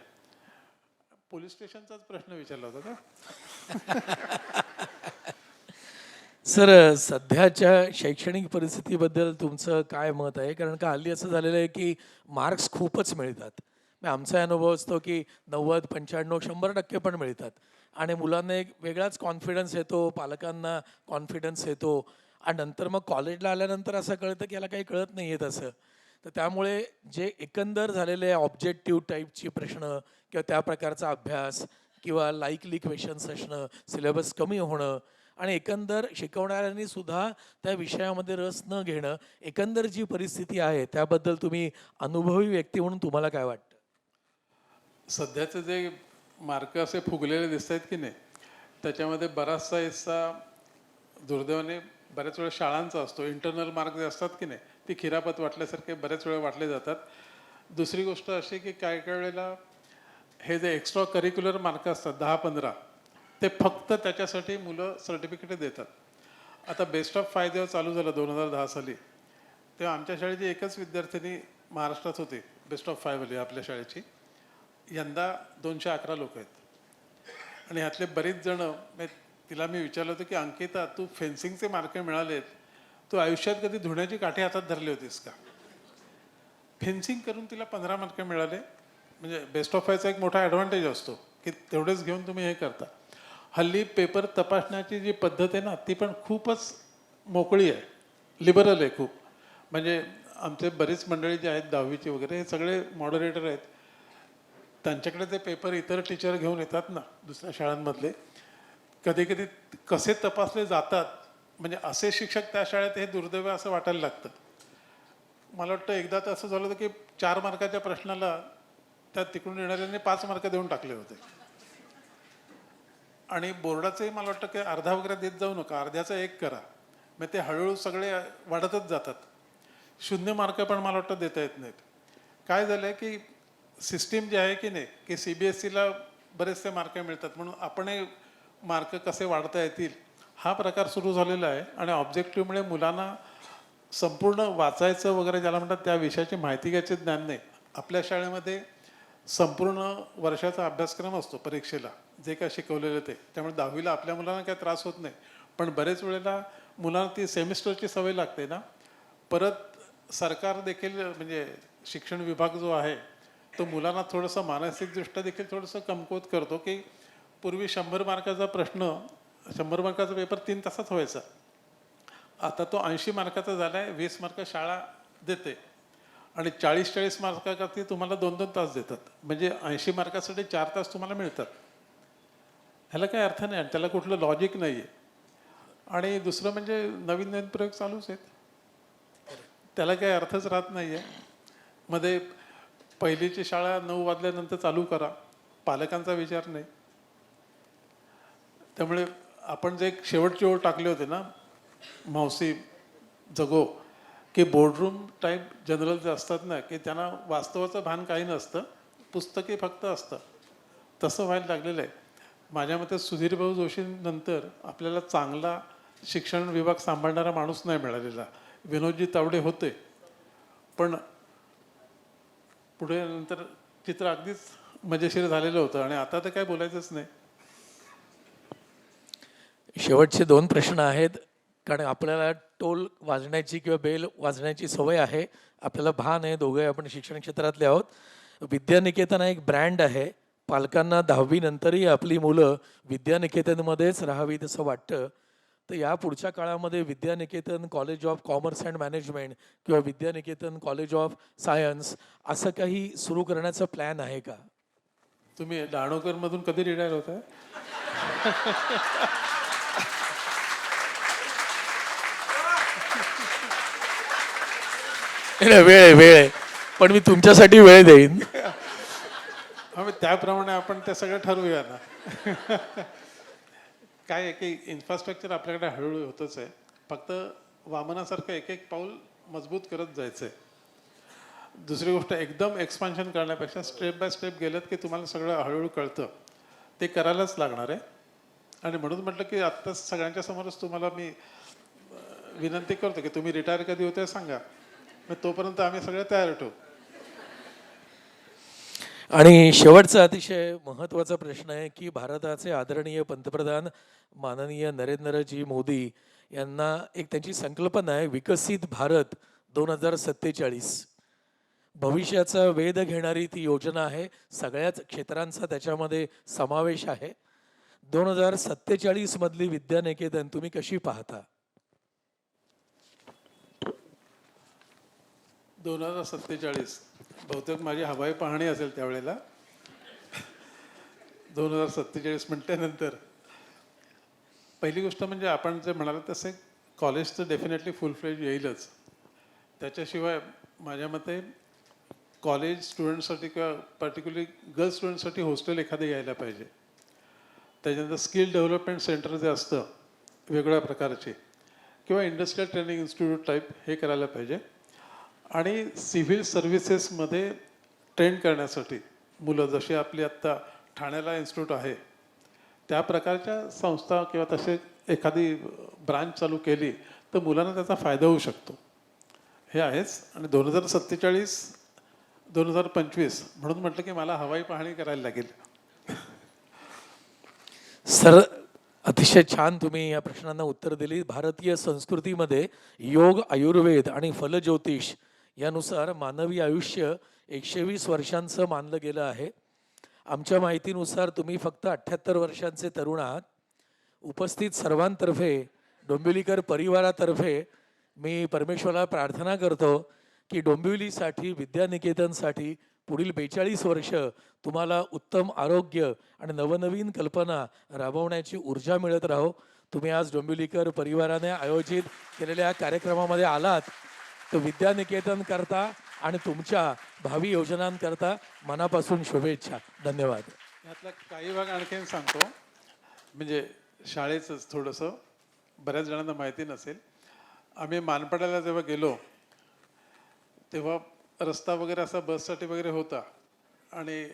पोलीस स्टेशनचाच प्रश्न विचारला होता का? सर, सध्याच्या शैक्षणिक परिस्थितीबद्दल तुमचं काय मत आहे? कारण का हल्ली असं झालेलं आहे की मार्क्स खूपच मिळतात. म्हणजे आमचा अनुभव असतो की 90, 95, 100% पण मिळतात, आणि मुलांना एक वेगळाच कॉन्फिडन्स येतो, पालकांना कॉन्फिडन्स येतो, आणि नंतर मग कॉलेजला आल्यानंतर असं कळतं की याला काही कळत नाही आहे तसं. तर त्यामुळे जे एकंदर झालेले ऑब्जेक्टिव्ह टाईपची प्रश्न किंवा त्या प्रकारचा अभ्यास किंवा लाईकली क्वेश्चन्स असणं, सिलेबस कमी होणं, आणि एकंदर शिकवणाऱ्यांनी सुद्धा त्या विषयामध्ये रस न घेणं, एकंदर जी परिस्थिती आहे त्याबद्दल तुम्ही अनुभवी व्यक्ती म्हणून तुम्हाला काय वाटतं? सध्याचे जे मार्क असे फुगलेले दिसत आहेत की नाही, त्याच्यामध्ये बराचसा हिस्सा दुर्दैवाने बऱ्याच वेळा शाळांचा असतो. इंटरनल मार्क जे असतात की नाही, ती खिरापत वाटल्यासारखे बऱ्याच वेळा वाटले जातात. दुसरी गोष्ट अशी की काय काय वेळेला हे जे एक्स्ट्रा करिक्युलर मार्क असतात 10-15, ते फक्त त्याच्यासाठी मुलं सर्टिफिकेट देतात. आता बेस्ट ऑफ 5 जेव्हा चालू झालं 2010 साली, तेव्हा आमच्या शाळेची एकच विद्यार्थिनी महाराष्ट्रात होती बेस्ट ऑफ 5 वाली आपल्या शाळेची. यंदा 211 लोक आहेत, आणि ह्यातले बरेच जण, तिला मी विचारलं होतं की अंकिता, तू फेन्सिंगचे मार्क मिळालेत, तू आयुष्यात कधी धुण्याची काठी हातात धरली होतीस का? फेन्सिंग करून तिला 15 मार्क मिळाले. म्हणजे बेस्ट ऑफ 5चा एक मोठा ॲडव्हान्टेज असतो की तेवढेच घेऊन तुम्ही हे करता. हल्ली पेपर तपासण्याची जी पद्धत आहे ना, ती पण खूपच मोकळी आहे, लिबरल आहे खूप. म्हणजे आमचे बरीच मंडळी जी आहेत 10वीची वगैरे, हे सगळे मॉडरेटर आहेत. त्यांच्याकडे ते पेपर इतर टीचर घेऊन येतात ना दुसऱ्या शाळांमधले, कधी कधी कसे तपासले जातात, म्हणजे असे शिक्षक त्या शाळेत, हे दुर्दैव असं वाटायला लागतं. मला वाटतं एकदा तर असं झालं होतं की 4 मार्काच्या प्रश्नाला त्या तिकडून येणाऱ्यांनी 5 मार्क देऊन टाकले होते. आणि बोर्डाचंही मला वाटतं की अर्धा वगैरे देत जाऊ नका, अर्ध्याचा 1 करा. मग ते हळूहळू सगळे वाढतच जातात. 0 मार्क पण मला वाटतं देता येत नाहीत. काय झालं आहे की सिस्टीम जी आहे की नाही, की CBSEला बरेचसे मार्क मिळतात, म्हणून आपणही मार्क कसे वाढता येतील हा प्रकार सुरू झालेला आहे. आणि ऑब्जेक्टिव्हमुळे मुलांना संपूर्ण वाचायचं वगैरे ज्याला म्हणतात त्या विषयाची माहिती घ्यायचे ज्ञान नाही. आपल्या शाळेमध्ये संपूर्ण वर्षाचा अभ्यासक्रम असतो परीक्षेला, जे काय शिकवलेलं ते. त्यामुळे 10वीला आपल्या मुलांना काही त्रास होत नाही. पण बरेच वेळेला मुलांना ती सेमिस्टरची सवय लागते ना. परत सरकार देखील, म्हणजे शिक्षण विभाग जो आहे तो मुलांना थोडंसं मानसिकदृष्ट्या देखील थोडंसं कमकुवत करतो. की पूर्वी 100 मार्काचा प्रश्न, 100 मार्काचा पेपर 3 तासात व्हायचा. आता तो 80 मार्काचा झाला आहे. 20 मार्क शाळा देते आणि 40-40 मार्कासाठी तुम्हाला 2-2 तास देतात. म्हणजे 80 मार्कासाठी 4 तास तुम्हाला मिळतात. ह्याला काही अर्थ नाही आणि त्याला कुठलं लॉजिक नाही आहे. आणि दुसरं म्हणजे नवीन नवीन प्रयोग चालूच आहेत, त्याला काही अर्थच राहत नाही आहे. मध्ये पहिलीची शाळा 9 वाजल्यानंतर चालू करा, पालकांचा विचार नाही. त्यामुळे आपण जे शेवटची ओळ टाकले होते ना, मावशी जगो, की बोर्डरूम टाईप जनरल जे असतात ना, की त्यांना वास्तवाचं भान काही नसतं, पुस्तके फक्त असतं, तसं व्हायला लागलेलं आहे. माझ्या मते सुधीरभाऊ जोशींनंतर आपल्याला चांगला शिक्षण विभाग सांभाळणारा माणूस नाही मिळालेला. विनोदजी तावडे होते, पण पुढे नंतर चित्र अगदीच मजेशीर झालेलं होतं आणि आता तर काय बोलायचंच नाही. शेवटचे 2 प्रश्न आहेत. कारण आपल्याला टोल वाजण्याची किंवा बेल वाजण्याची सवय आहे. आपल्याला भान आहे, दोघंही आपण शिक्षण क्षेत्रातले आहोत. विद्यानिकेतन हा एक ब्रँड आहे. पालकांना 10वी नंतरही आपली मुलं विद्यानिकेतनमध्येच राहावीत असं वाटतं. तर या पुढच्या काळामध्ये Vidyaniketan college of commerce and management किंवा विद्यानिकेतन कॉलेज ऑफ सायन्स असं काही सुरू करण्याचा प्लॅन आहे का? तुम्ही डहाणूकरमधून कधी रिटायर होत आहे? नाही, वेळ आहे. पण मी तुमच्यासाठी वेळ देईन. मग त्याप्रमाणे आपण ते सगळं ठरवूया ना. काय आहे की इन्फ्रास्ट्रक्चर आपल्याकडे हळूहळू होतच आहे. फक्त वामनासारखं एक एक पाऊल मजबूत करत जायचं आहे. दुसरी गोष्ट, एकदम एक्सपान्शन करण्यापेक्षा स्टेप बाय स्टेप गेलं की तुम्हाला सगळं हळूहळू कळतं. ते करायलाच लागणार आहे. आणि म्हणून म्हटलं की आत्ताच सगळ्यांच्या समोरच तुम्हाला मी विनंती करतो की तुम्ही रिटायर कधी होते सांगा. मग तोपर्यंत आम्ही सगळे तयार ठेवू. आणि शेवटचा अतिशय महत्त्वाचा प्रश्न आहे की भारताचे आदरणीय पंतप्रधान माननीय नरेंद्रजी मोदी यांना एक त्यांची संकल्पना आहे विकसित भारत 2047. भविष्याचा वेध घेणारी ती योजना आहे. सगळ्याच क्षेत्रांचा त्याच्यामध्ये समावेश आहे. 2047 मधली विद्यानिकेतन तुम्ही कशी पाहता? 2047 बहुतेक माझी हवाई पाहणी असेल त्यावेळेला. 2047 म्हटल्यानंतर पहिली गोष्ट म्हणजे आपण जे म्हणाल तसे कॉलेज तर डेफिनेटली फुल फ्लेज येईलच. त्याच्याशिवाय माझ्या मते कॉलेज स्टुडंटसाठी किंवा पर्टिक्युलरली गर्ल्स स्टुडंटसाठी हॉस्टेल एखादे यायला पाहिजे. त्याच्यानंतर स्किल डेव्हलपमेंट सेंटर जे असतं वेगवेगळ्या प्रकारचे किंवा इंडस्ट्रियल ट्रेनिंग इन्स्टिट्यूट टाईप हे करायला पाहिजे. आणि सिव्हिल सर्व्हिसेसमध्ये ट्रेन करण्यासाठी मुलं जशी आपली आत्ता ठाण्याला इन्स्टिट्यूट आहे त्या प्रकारच्या संस्था किंवा तसे एखादी ब्रांच चालू केली तर मुलांना त्याचा फायदा होऊ शकतो. हे आहेच. आणि 2047 2025 म्हणून म्हटलं की मला हवाई पाहणी करायला लागेल. सर, अतिशय छान तुम्ही या प्रश्नांना उत्तर दिली. भारतीय संस्कृतीमध्ये योग, आयुर्वेद आणि फलज्योतिष यानुसार मानवी आयुष्य 120 वर्षांचं मानलं गेलं आहे. आमच्या माहितीनुसार तुम्ही फक्त 78 वर्षांचे तरुण आहात. उपस्थित सर्वांतर्फे, डोंबिवलीकर परिवारातर्फे मी परमेश्वराला प्रार्थना करतो की डोंबिवलीसाठी, विद्यानिकेतनसाठी पुढील 42 वर्ष तुम्हाला उत्तम आरोग्य आणि नवनवीन कल्पना राबवण्याची ऊर्जा मिळत राहो. तुम्ही आज डोंबिवलीकर परिवाराने आयोजित केलेल्या कार्यक्रमामध्ये आलात तर विद्यानिकेतन करता आणि तुमच्या भावी योजनांकरता मनापासून शुभेच्छा. धन्यवाद. यातला काही भाग आणखीन सांगतो. म्हणजे शाळेचंच थोडंसं बऱ्याच जणांना माहिती नसेल. आम्ही मानपाड्याला जेव्हा गेलो तेव्हा रस्ता वगैरे असा बससाठी वगैरे होता. आणि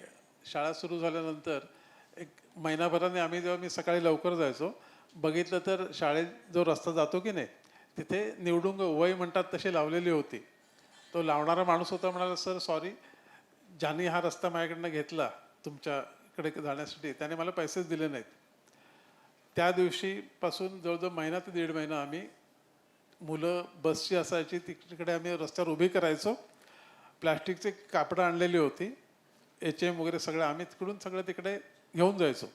शाळा सुरू झाल्यानंतर एक महिनाभराने आम्ही जेव्हा मी सकाळी लवकर जायचो बघितलं तर शाळेत जो रस्ता जातो की नाही तिथे निवडुंग वय म्हणतात तशी लावलेली होती. तो लावणारा माणूस होता, म्हणाला सर सॉरी, ज्यांनी हा रस्ता माझ्याकडनं घेतला तुमच्याकडे जाण्यासाठी त्याने मला पैसेच दिले नाहीत. त्या दिवशीपासून जवळजवळ महिना ते 1.5 महिना आम्ही मुलं बसची असायची तिकडे आम्ही रस्त्यावर उभी करायचो. प्लॅस्टिकचे कापडं आणलेली होती, HM वगैरे सगळं आम्ही तिकडून सगळं तिकडे घेऊन जायचो.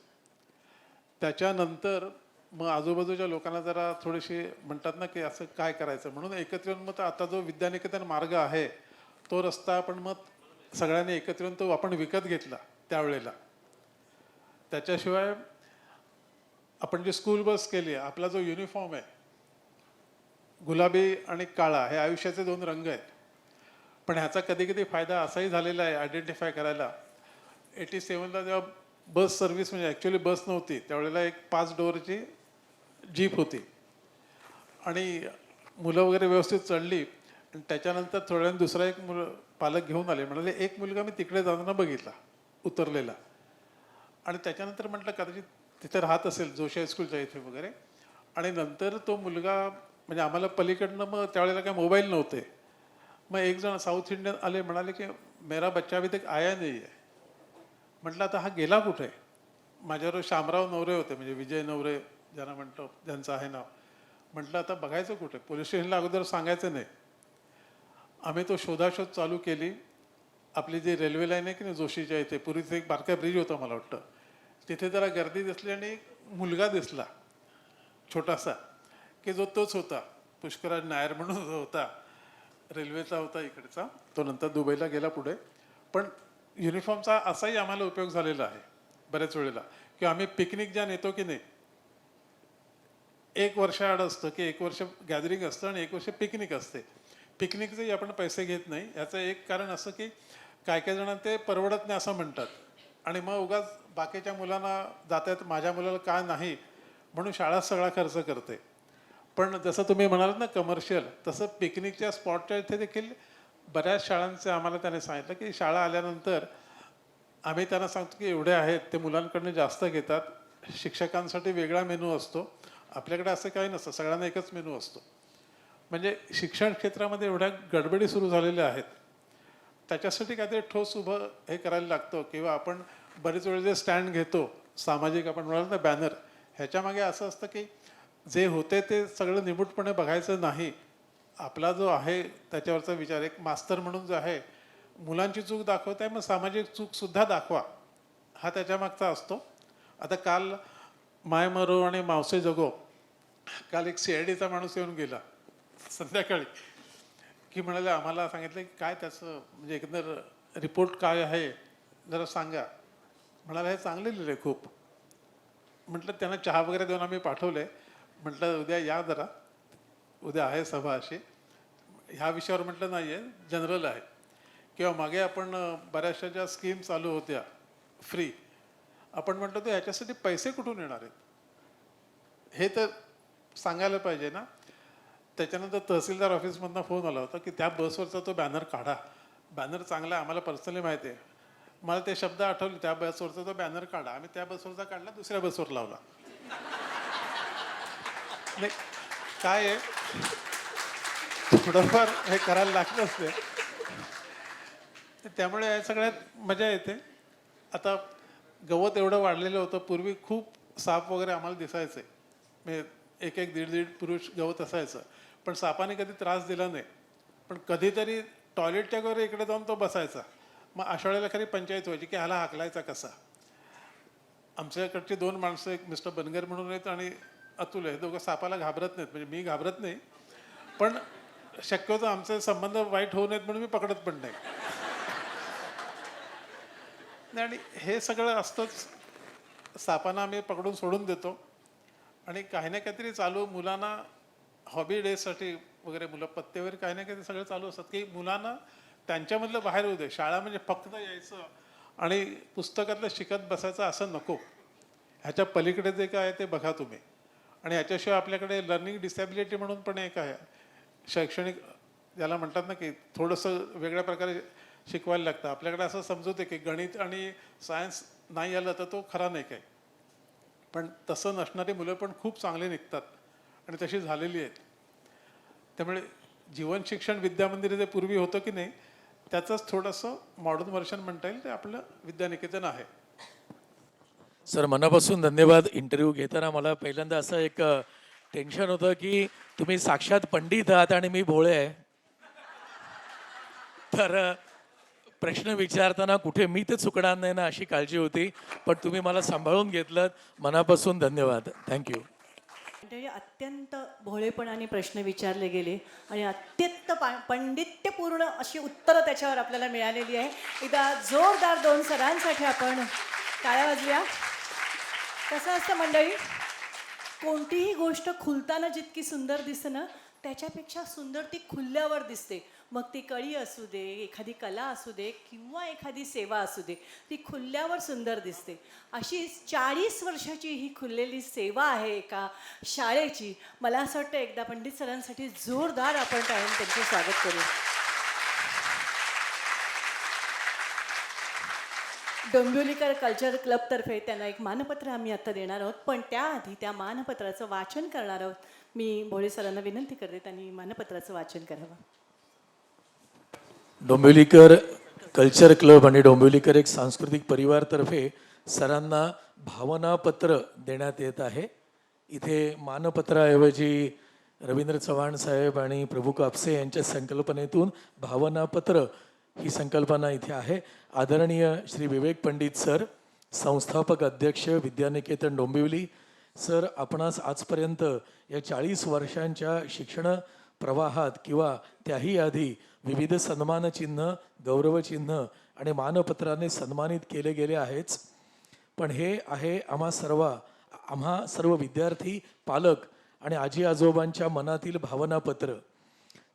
त्याच्यानंतर मग आजूबाजूच्या लोकांना जरा थोडीशी म्हणतात ना की असं काय करायचं म्हणून एकत्र येऊन मग आता जो विद्यानिकेतन मार्ग आहे तो रस्ता आपण मग सगळ्यांनी एकत्र येऊन तो आपण विकत घेतला त्यावेळेला. त्याच्याशिवाय आपण जी स्कूल बस केली, आपला जो युनिफॉर्म आहे गुलाबी आणि काळा हे आयुष्याचे 2 रंग आहेत. पण ह्याचा कधी कधी फायदा असाही झालेला आहे आयडेंटिफाय करायला. 87ला जेव्हा बस सर्व्हिस म्हणजे ॲक्च्युली बस नव्हती त्यावेळेला एक 5 डोअरची जीप होती आणि मुलं वगैरे व्यवस्थित चढली. आणि त्याच्यानंतर थोड्या वेळाने दुसरा एक पालक घेऊन आले, म्हणाले एक मुलगा मी तिकडे जाताना बघितला उतरलेला. आणि त्याच्यानंतर म्हटलं कदाचित तिथे राहत असेल जोशी हायस्कूलच्या इथे वगैरे. आणि नंतर तो मुलगा म्हणजे आम्हाला पलीकडनं मग त्यावेळेला काय मोबाईल नव्हते. मग एक जण साऊथ इंडियन आले, म्हणाले की मेरा बच्चा अभी तक आया नाही आहे. म्हटलं आता हा गेला कुठे. माझ्याबरोबर शामराव नवरे होते म्हणजे विजय नवरे ज्यांना म्हणतो, ज्यांचं आहे नाव. म्हटलं आता बघायचं कुठे, पोलीस स्टेशनला अगोदर सांगायचं नाही. आम्ही तो शोधाशोध चालू केली. आपली जी रेल्वे लाईन आहे की नाही जोशीच्या इथे, पूर्वीचं एक बारका ब्रिज होता मला वाटतं, तिथे जरा गर्दी दिसली आणि एक मुलगा दिसला छोटासा, की जो तोच होता पुष्कराज नायर म्हणून जो होता, रेल्वेचा होता इकडचा. तो नंतर दुबईला गेला पुढे. पण युनिफॉर्मचा असाही आम्हाला उपयोग झालेला आहे बऱ्याच वेळेला, की आम्ही पिकनिक ज्या नेतो की नाही, 1 वर्ष आड असतं की 1 वर्ष गॅदरिंग असतं आणि 1 वर्ष पिकनिक असते. पिकनिकचेही आपण पैसे घेत नाही. याचं एक कारण असं की काय काय जण ते परवडत नाही असं म्हणतात आणि मग उगाच बाकीच्या मुलांना जातात, माझ्या मुलाला का नाही म्हणून शाळा सगळा खर्च करते. पण जसं तुम्ही म्हणालात ना कमर्शियल, तसं पिकनिकच्या स्पॉटच्या इथे देखील बऱ्याच शाळांचे आम्हाला त्याने सांगितलं की शाळा आल्यानंतर आम्ही त्यांना सांगतो की एवढे आहेत, ते मुलांकडनं जास्त घेतात. शिक्षकांसाठी वेगळा मेनू असतो, आपल्याकडे असं काही नसतं, सगळ्यांना एकच मेनू असतो. म्हणजे शिक्षण क्षेत्रामध्ये एवढ्या गडबडी सुरू झालेल्या आहेत, त्याच्यासाठी काहीतरी ठोस उभं हे करायला लागतं. किंवा आपण बरेच वेळ जे स्टँड घेतो सामाजिक, आपण म्हणाल ना बॅनर, ह्याच्यामागे असं असतं की जे होते ते सगळं निमूटपणे बघायचं नाही. आपला जो आहे त्याच्यावरचा विचार, एक मास्तर म्हणून जो आहे, मुलांची चूक दाखवताय मग सामाजिक चूकसुद्धा दाखवा, हा त्याच्यामागचा असतो. आता काल माय मरो आणि मावसे जगो, काल एक CIDचा माणूस येऊन गेला संध्याकाळी, की म्हणाले आम्हाला सांगितलं की काय त्याचं म्हणजे एकंदर रिपोर्ट काय आहे जरा सांगा. म्हणाला हे चांगले लिहिले खूप. म्हटलं त्यांना चहा वगैरे देऊन आम्ही पाठवले. म्हटलं उद्या या जरा, उद्या आहे सभा अशी, ह्या विषयावर म्हटलं नाही आहे, जनरल आहे. किंवा मागे आपण बऱ्याचशा ज्या स्कीम चालू होत्या फ्री, आपण म्हटलं तर ह्याच्यासाठी पैसे कुठून येणार आहेत हे तर सांगायला पाहिजे ना. त्याच्यानंतर तहसीलदार ऑफिसमधनं फोन आला होता की त्या बसवरचा तो बॅनर काढा. बॅनर चांगला आहे, आम्हाला पर्सनली माहिती आहे. मला ते शब्द आठवले, त्या बसवरचा तो बॅनर काढा. आम्ही त्या बसवरचा काढला, दुसऱ्या बसवर लावला. नाही काय आहे, थोडंफार हे करायला लागलंच ते. त्यामुळे या सगळ्यात मजा येते. आता गवत एवढं वाढलेलं होतं, पूर्वी खूप साप वगैरे आम्हाला दिसायचे, म्हणजे 1-1, 1.5 पुरुष गवत असायचं, पण सापाने कधी त्रास दिला नाही. पण कधीतरी टॉयलेटच्या वगैरे इकडे जाऊन तो बसायचा. मग अशा वेळेला खरी पंचायत व्हायची की ह्याला हाकलायचा कसा. आमच्याकडची 2 माणसं, एक मिस्टर बनगर म्हणून आहेत आणि अतुल आहे, दोघं सापाला घाबरत नाहीत. म्हणजे मी घाबरत नाही, पण शक्यतो आमचे संबंध वाईट होऊ नयेत म्हणून मी पकडत पण नाही. आणि हे सगळं असतंच. सापांना आम्ही पकडून सोडून देतो आणि काही ना काहीतरी चालू, मुलांना हॉबी डेसाठी वगैरे, मुलं पत्तेवर काही ना काहीतरी सगळं चालू असतात की मुलांना त्यांच्यामधलं बाहेर होऊ दे. शाळा म्हणजे फक्त यायचं आणि पुस्तकातलं शिकत बसायचं असं नको. ह्याच्या पलीकडे जे काय आहे ते बघा तुम्ही. आणि ह्याच्याशिवाय आपल्याकडे लर्निंग डिसॅबिलिटी म्हणून पण एक आहे, शैक्षणिक ज्याला म्हणतात ना की थोडंसं वेगळ्या प्रकारे शिकवायला लागतं. आपल्याकडे असं समजवते की गणित आणि सायन्स नाही आलं तर तो खरा नाही काय, पण तसं नसणारी मुलं पण खूप चांगली निघतात आणि तशी झालेली आहेत. त्यामुळे जीवन शिक्षण विद्यामंदिर जे पूर्वी होतं की नाही, त्याचंच थोडंसं मॉडर्न व्हर्शन म्हणता येईल, ते आपलं विद्यानिकेतन आहे. सर मनापासून धन्यवाद. इंटरव्ह्यू घेताना मला पहिल्यांदा असं एक टेन्शन होतं की तुम्ही साक्षात पंडित आहात आणि मी भोळे आहे, तर प्रश्न विचारताना कुठे मी ते चुकणार नाही ना अशी काळजी होती. पण तुम्ही मला सांभाळून घेतलं, मनापासून धन्यवाद. थँक्यू. म्हणजे अत्यंत भोळेपणाने प्रश्न विचारले गेले आणि अत्यंत पंडित्यपूर्ण अशी उत्तरं त्याच्यावर आपल्याला मिळालेली आहे. एकदा जोरदार 2 सरांसाठी आपण टाळ्या वाजव्या. कसं असतं मंडळी, कोणतीही गोष्ट खुलताना जितकी सुंदर दिसते ना, त्याच्यापेक्षा सुंदर ती खुलल्यावर दिसते. मग ती कळी असू दे, एखादी कला असू दे किंवा एखादी सेवा असू दे, ती खुलल्यावर सुंदर दिसते. अशी 40 वर्षाची ही खुललेली सेवा आहे एका शाळेची. मला असं वाटतं एकदा पंडित सरांसाठी जोरदार आपण टाळून त्यांचं स्वागत करू. डोंबिवलीकर कल्चर क्लबतर्फे त्यांना एक मानपत्र आम्ही आता देणार आहोत, पण त्याआधी त्या मानपत्राचं वाचन करणार आहोत. मी भोळे सरांना विनंती करते त्यांनी मानपत्राचं वाचन करावं. डोंबिवलीकर कल्चर क्लब आणि डोंबिवलीकर एक सांस्कृतिक परिवारतर्फे सरांना भावनापत्र देण्यात येत आहे. इथे मानपत्राऐवजी रवींद्र चव्हाण साहेब आणि प्रभू कापसे यांच्या संकल्पनेतून भावनापत्र ही संकल्पना इथे आहे. आदरणीय श्री विवेक पंडित सर, संस्थापक अध्यक्ष विद्यानिकेतन डोंबिवली सर, आपणास आजपर्यंत या 40 वर्षांच्या शिक्षण प्रवाहात किंवा त्याही आधी विविध सन्मानचिन्ह, गौरवचिन्ह आणि मानपत्राने सन्मानित केले गेले आहेच. पण हे आहे आम्हा सर्व विद्यार्थी, पालक आणि आजी आजोबांच्या मनातील भावनापत्र.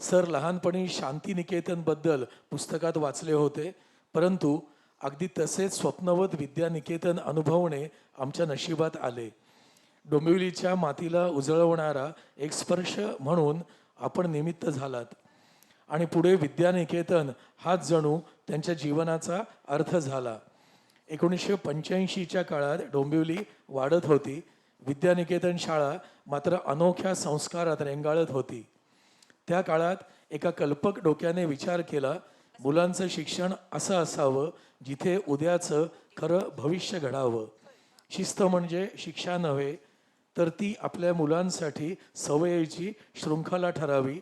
सर, लहानपणी शांतिनिकेतनबद्दल पुस्तकात वाचले होते, परंतु अगदी तसेच स्वप्नवत विद्यानिकेतन अनुभवणे आमच्या नशिबात आले. डोंबिवलीच्या मातीला उजळवणारा एक स्पर्श म्हणून आपण निमित्त झालात आणि पुढे विद्यानिकेतन हाच जणू त्यांच्या जीवनाचा अर्थ झाला. 1985च्या काळात डोंबिवली वाढत होती. विद्यानिकेतन शाळा मात्र अनोख्या संस्कारात रेंगाळत होती. त्या काळात एका कल्पक डोक्याने विचार केला, मुलांचं शिक्षण असं असावं जिथे उद्याचं खरं भविष्य घडावं. शिस्त म्हणजे शिक्षा नव्हे, तर ती आपल्या मुलांसाठी सवयीची शृंखला ठरावी.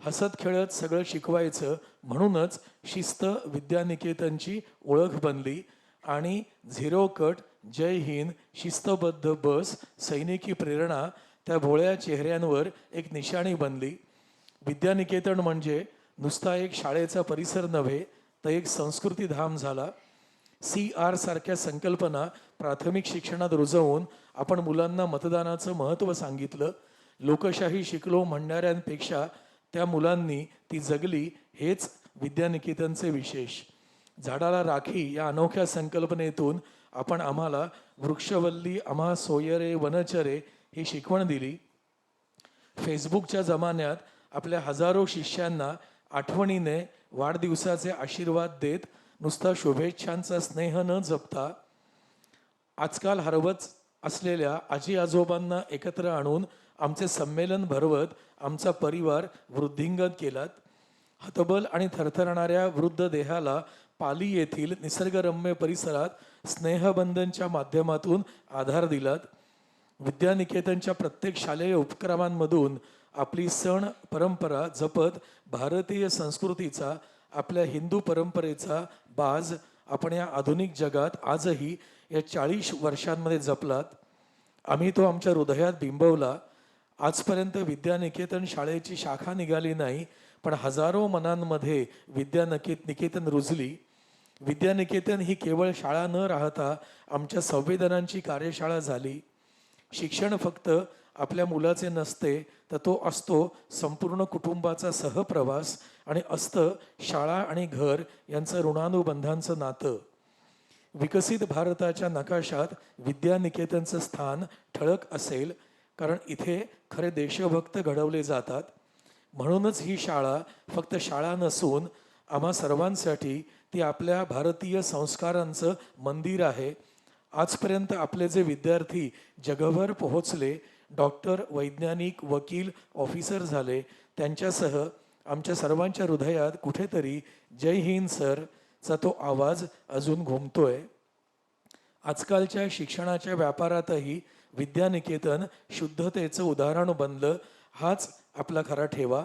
हसत खेळत सगळं शिकवायचं, म्हणूनच शिस्त विद्यानिकेतनची ओळख बनली आणि झिरो कट, जय हिंद, शिस्तबद्ध बस, सैनिकी प्रेरणा त्या भोळ्या चेहऱ्यांवर एक निशाणी बनली. विद्यानिकेतन म्हणजे नुसता एक शाळेचा परिसर नव्हे, तर एक संस्कृतीधाम झाला. CR सारख्या संकल्पना प्राथमिक शिक्षणात रुजवून आपण मुलांना मतदानाचं महत्त्व सांगितलं. लोकशाही शिकलो म्हणणाऱ्यांपेक्षा त्या मुलांनी ती जगली, हेच विद्यानिकेतनचे विशेष. झाडाला राखी या अनोख्या संकल्पनेतून आपण आम्हाला वृक्षवल्ली आम्हा सोयरे वनचरे ही शिकवण दिली. फेसबुकच्या जमान्यात आपल्या हजारो शिष्यांना आठवणीने वाढदिवसाचे आशीर्वाद देत नुसता शुभेच्छांचा स्नेह न जपता आजकाल हरवत असलेल्या आजी आजोबांना एकत्र आणून आमचे संमेलन भरवत आमचा परिवार वृद्धिंगत केलात. हतबल आणि थरथरणाऱ्या वृद्ध देहाला पाली येथील निसर्गरम्य परिसरात स्नेहबंधनच्या माध्यमातून आधार दिलात. विद्यानिकेतनच्या प्रत्येक शालेय उपक्रमांमधून आपली सण परंपरा जपत भारतीय संस्कृतीचा, आपल्या हिंदू परंपरेचा बाज आपण या आधुनिक जगात आजही या 40 वर्षांमध्ये जपलात. आम्ही तो आमच्या हृदयात बिंबवला. आजपर्यंत विद्यानिकेतन शाळेची शाखा निघाली नाही, पण हजारो मनांमध्ये विद्यानिकेतन रुजली. विद्यानिकेतन ही केवळ शाळा न राहता आमच्या संवेदनांची कार्यशाळा झाली. शिक्षण फक्त आपल्या मुलाचे नसते, तर तो असतो संपूर्ण कुटुंबाचा सहप्रवास आणि असतं शाळा आणि घर यांचं ऋणानुबंधांचं नातं. विकसित भारताच्या नकाशात विद्यानिकेतनचं स्थान ठळक असेल, कारण इथे खरे देशभक्त घडवले जातात. म्हणूनच ही शाळा फक्त शाळा नसून आम्हा सर्वांसाठी ती आपल्या भारतीय संस्कारांचं मंदिर आहे. आजपर्यंत आपले जे विद्यार्थी जगभर पोहोचले, डॉक्टर, वैज्ञानिक, वकील, ऑफिसर झाले, त्यांच्यासह आमच्या सर्वांच्या हृदयात कुठेतरी जय हिंद सरचा तो आवाज अजून घुमतोय. आजकालच्या शिक्षणाच्या व्यापारातही विद्यानिकेतन शुद्धतेचं उदाहरण बनलं, हाच आपला खरा ठेवा.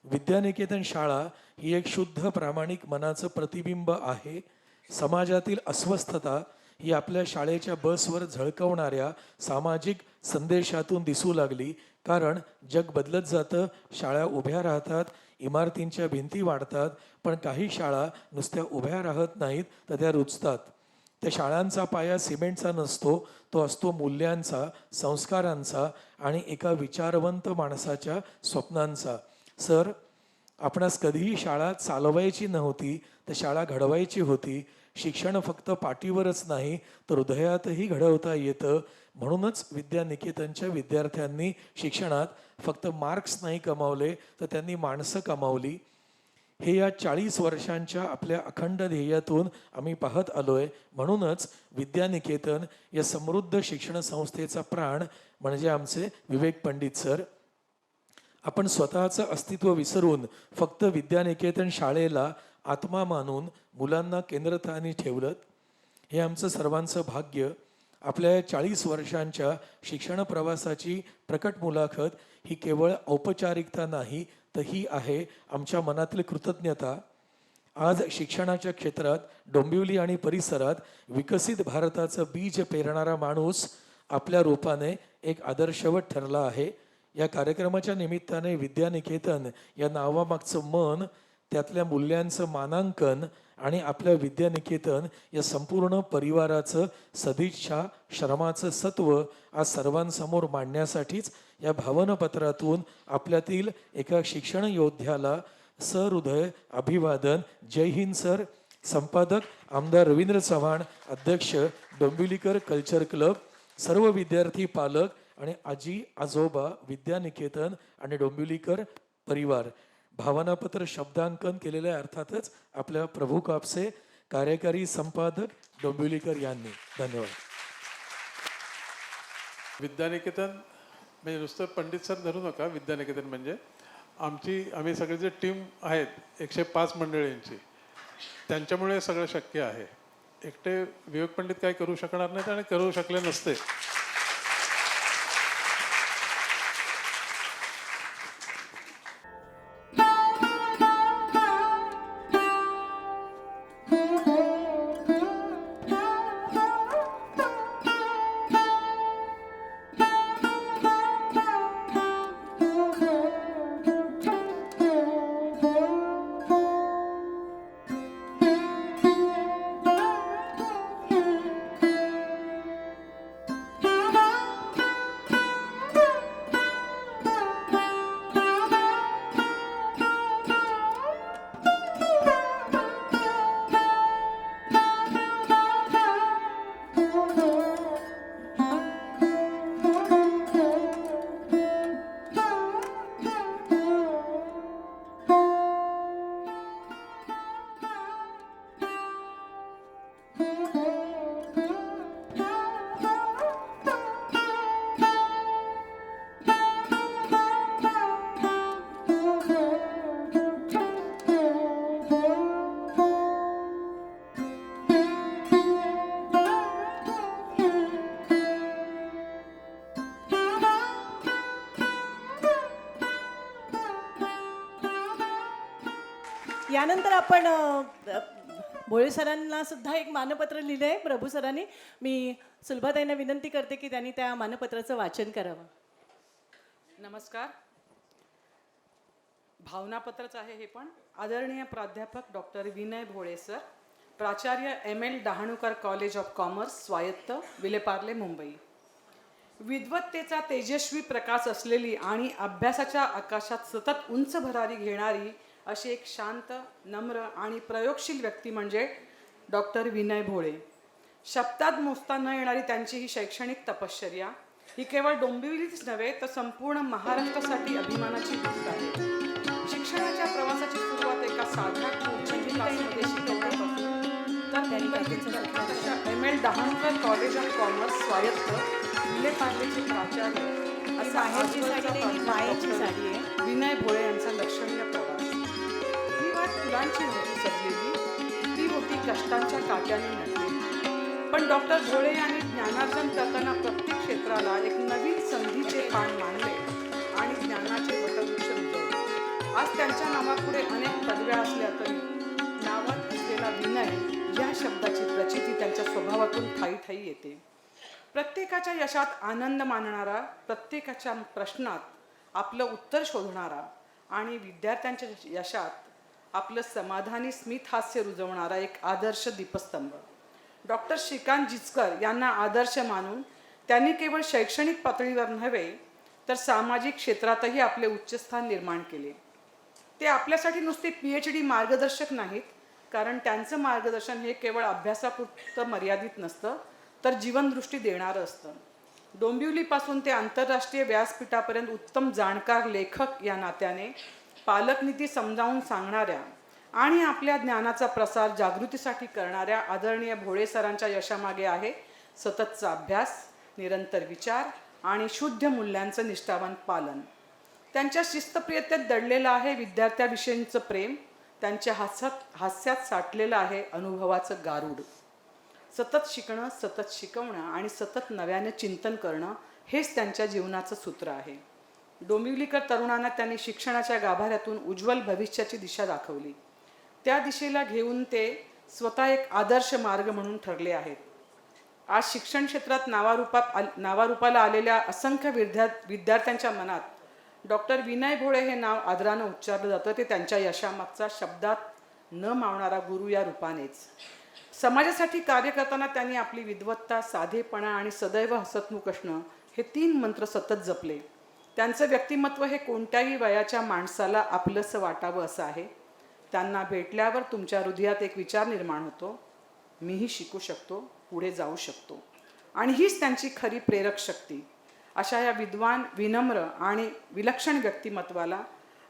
विद्यानिकेतन शाळा ही एक शुद्ध प्रामाणिक मनाचं प्रतिबिंब आहे. समाजातील अस्वस्थता ही आपल्या शाळेच्या बसवर झळकवणाऱ्या सामाजिक संदेशातून दिसू लागली. कारण जग बदलत जातं, शाळा उभ्या राहतात, इमारतींच्या भिंती वाढतात, पण काही शाळा नुसत्या उभ्या राहत नाहीत, तर त्या रुजतात. त्या शाळांचा पाया सिमेंटचा नसतो, तो असतो मूल्यांचा, संस्कारांचा आणि एका विचारवंत माणसाच्या स्वप्नांचा. सर, आपणास कधीही शाळा चालवायची नव्हती, तर शाळा घडवायची होती. शिक्षण फक्त पाठीवरच नाही, तर हृदयातही घडवता येतं. म्हणूनच विद्यानिकेतनच्या विद्यार्थ्यांनी शिक्षणात फक्त मार्क्स नाही कमावले, तर त्यांनी माणसं कमावली. हे या 40 वर्षांच्या आपल्या अखंड ध्येयातून आम्ही पाहत आलोय. म्हणूनच विद्यानिकेतन या समृद्ध शिक्षण संस्थेचा प्राण म्हणजे आमचे विवेक पंडित सर. आपण स्वतःचं अस्तित्व विसरून फक्त विद्यानिकेतन शाळेला आत्मा मानून मुलांना केंद्रस्थानी ठेवलं. हे आमचं सर्वांचं भाग्य. आपल्या 40 वर्षांच्या शिक्षण प्रवासाची प्रकट मुलाखत ही केवळ औपचारिकता नाही, तर ही आहे आमच्या मनातील कृतज्ञता. आज शिक्षणाच्या क्षेत्रात डोंबिवली आणि परिसरात विकसित भारताचं बीज पेरणारा माणूस आपल्या रूपाने एक आदर्शवत ठरला आहे. या कार्यक्रमाच्या निमित्ताने विद्यानिकेतन या नावामागचं मन, त्यातल्या मूल्यांचं मानांकन आणि आपल्या विद्यानिकेतन या संपूर्ण परिवाराचं सदिच्छा श्रमाचं सत्व आज सर्वांसमोर मांडण्यासाठीच या भावनपत्रातून आपल्यातील एका शिक्षण योद्ध्याला सहृदय अभिवादन. जय हिंद सर. संपादक आमदार रवींद्र चव्हाण, अध्यक्ष डोंबिवलीकर कल्चर क्लब, सर्व विद्यार्थी पालक आणि आजी आजोबा, विद्यानिकेतन आणि डोंबिवलीकर परिवार. भावनापत्र शब्दांकन केलेल्या अर्थातच आपल्या प्रभू कापसे, कार्यकारी संपादक डोंबिवलीकर यांनी. धन्यवाद. विद्यानिकेतन म्हणजे नुसतं पंडित सर धरू नका. विद्यानिकेतन म्हणजे आम्ही सगळे जे टीम आहेत 105 मंडळींची, त्यांच्यामुळे सगळं शक्य आहे. एकटे विवेक पंडित काय करू शकणार नाहीत आणि करू शकले नसते. यानंतर आपण भोळे सरांना सुद्धा एक मानपत्र लिहिलं आहे प्रभू सरांनी. मी सुलभाताईंना विनंती करते की त्यांनी त्या मानपत्राचं वाचन करावं. नमस्कार. भावनापत्रच आहे हे पण. आदरणीय प्राध्यापक डॉक्टर विनय भोळे सर, प्राचार्य ML Dahanukar college of commerce, स्वायत्त, विलेपार्ले, मुंबई. विद्वत्तेचा तेजस्वी प्रकाश असलेली आणि अभ्यासाच्या आकाशात सतत उंच भरारी घेणारी अशी एक शांत, नम्र आणि प्रयोगशील व्यक्ती म्हणजे डॉक्टर विनय भोळे. शब्दात मोजता न येणारी त्यांची ही शैक्षणिक तपश्चर्या ही केवळ डोंबिवलीच नव्हे तर संपूर्ण महाराष्ट्रासाठी अभिमानाची गोष्ट आहे. शिक्षणाच्या प्रवासाची सुरुवात एका साध्या क्लासमध्ये शिकवण्यापासून तर ML Dahanukar college of commerce, स्वायत्त, विलेपार्लेचे प्राचार्य असं आहेरची साडी नाही, मायेची साडी आहे. विनय भोळे यांचा लक्षणीय प्रवास. ही वाट फुलांची नव्हती सजलेली, ती होती कष्टांच्या काट्याने नटलेली. पण डॉक्टर भोळे यांनी ज्ञानार्जन करताना प्रत्येक क्षेत्राला एक नवीन संधीचे पान मानले आणि ज्ञानाचे वटवृक्ष रुजवले. आज त्यांच्या नावापुढे अनेक पदव्या असल्या तरी नावात असलेला विनय या शब्दाची प्रचिती त्यांच्या स्वभावातून ठायी ठायी येते. प्रत्येकाच्या यशात आनंद मानणारा, प्रत्येकाच्या प्रश्नात आपलं उत्तर शोधणारा आणि विद्यार्थ्यांच्या यशात आपलं समाधानी स्मित हास्य रुजवणारा एक आदर्श दीपस्तंभ. डॉक्टर श्रीकांत जिचकर यांना आदर्श मानून त्यांनी केवळ शैक्षणिक पातळीवर नव्हे तर सामाजिक क्षेत्रातही आपले उच्चस्थान निर्माण केले. ते आपल्यासाठी नुसते PhD मार्गदर्शक नाहीत, कारण त्यांचं मार्गदर्शन हे केवळ अभ्यासापुरतं मर्यादित नसतं तर जीवनदृष्टी देणारं असतं. डोंबिवलीपासून ते आंतरराष्ट्रीय व्यासपीठापर्यंत उत्तम जाणकार लेखक या नात्याने पालकनीती समजावून सांगणाऱ्या आणि आपल्या ज्ञानाचा प्रसार जागृतीसाठी करणाऱ्या आदरणीय भोळे सरांच्या यशामागे आहे सततचा अभ्यास, निरंतर विचार आणि शुद्ध मूल्यांचं निष्ठावान पालन. त्यांच्या शिस्तप्रियतेत दडलेलं आहे विद्यार्थ्याविषयींचं प्रेम. त्यांच्या हास्यात साठलेलं आहे अनुभवाचं गारूड. सतत शिकणं, सतत शिकवणं आणि सतत नव्याने चिंतन करणं हेच त्यांच्या जीवनाचं सूत्र आहे. डोंबिवलीकर तरुणांना त्यांनी शिक्षणाच्या गाभाऱ्यातून उज्ज्वल भविष्याची दिशा दाखवली. त्या दिशेला घेऊन ते स्वतः एक आदर्श मार्ग म्हणून ठरले आहेत. आज शिक्षण क्षेत्रात नावारूपाला आलेल्या असंख्य विद्यार्थ्यांच्या मनात डॉक्टर विनय भोळे हे नाव आदरानं उच्चारलं जातं. ते त्यांच्या यशामागचा शब्दात न मावणारा गुरु या रूपानेच. समाजासाठी कार्य करताना त्यांनी आपली विद्वत्ता, साधेपणा आणि सदैव हसतमुख असणं हे 3 मंत्र सतत जपले. त्यांचं व्यक्तिमत्व हे कोणत्याही वयाच्या माणसाला आपलंसं वाटावं असं आहे. त्यांना भेटल्यावर तुमच्या हृदयात एक विचार निर्माण होतो, मीही शिकू शकतो, पुढे जाऊ शकतो. आणि हीच त्यांची खरी प्रेरक शक्ती. अशा या विद्वान, विनम्र आणि विलक्षण व्यक्तिमत्वाला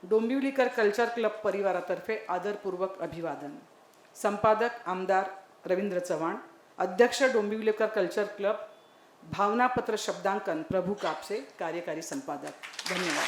डोंबिवलीकर कल्चर क्लब परिवारातर्फे आदरपूर्वक अभिवादन. संपादक आमदार रवींद्र चव्हाण, अध्यक्ष डोंबिवलीकर कल्चर क्लब, भावनापत्र शब्दांकन प्रभू कापसे, कार्यकारी संपादक. धन्यवाद.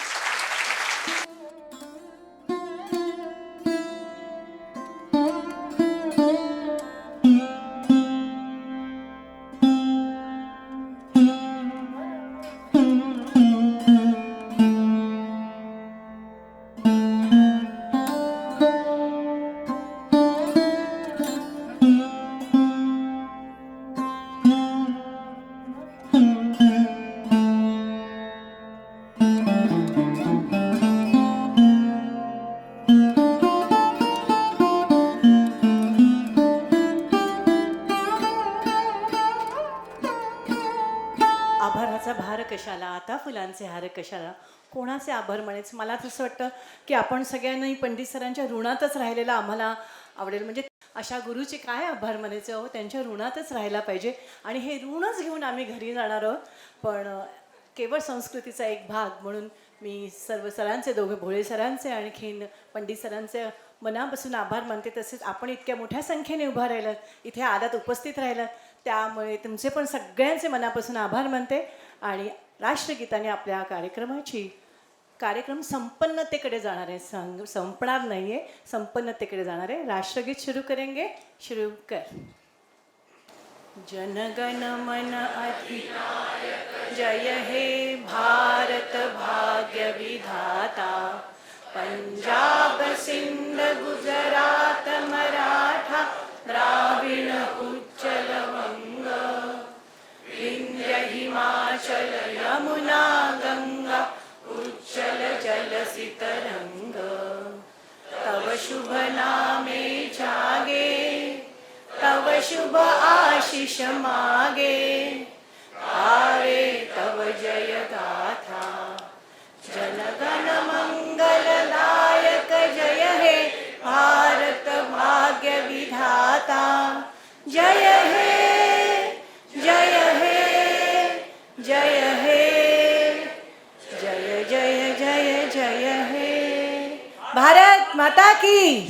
आभाराचा भार कशाला, आता फुलांचे हार कशाला, कोणाचे आभार म्हणायचं. मला तसं वाटतं की आपण सगळ्यांनाही पंडित सरांच्या ऋणातच राहिलेला आम्हाला आवडेल. म्हणजे अशा गुरुचे काय आभार म्हणायचे, अहो त्यांच्या ऋणातच राहायला पाहिजे. आणि हे ऋणच घेऊन आम्ही घरी जाणार आहोत. पण केवळ संस्कृतीचा एक भाग म्हणून मी सर्व सरांचे, दोघे भोळे सरांचे आणखीन पंडित सरांचे मनापासून आभार मानते. तसेच आपण इतक्या मोठ्या संख्येने उभा राहिलात, इथे आलात, उपस्थित राहिलात, त्यामुळे तुमचे पण सगळ्यांचे मनापासून आभार मानते. आणि राष्ट्रगीताने आपल्या कार्यक्रम संपन्नतेकडे जाणार आहे. संपणार नाही आहे, संपन्नतेकडे जाणार आहे. राष्ट्रगीत शुरू करेंगे. शुरू कर. जनगण मन अधिनायक जय हे भारत भाग्य विधाता, पंजाब सिंध गुजरात मराठा द्राविड उच्चल वंग, विंध्य हिमाचल यमुना गंगा उच्चल जलसि तरंग, तव शुभ नामे जागे, तव शुभ आशीष मागे, आवे तव जय गाथा. जनगण मंगलदायक जय हे भारत भाग्य विधाता, जय हे जय हे जय हे जय जय जय जय हे. भारत माता की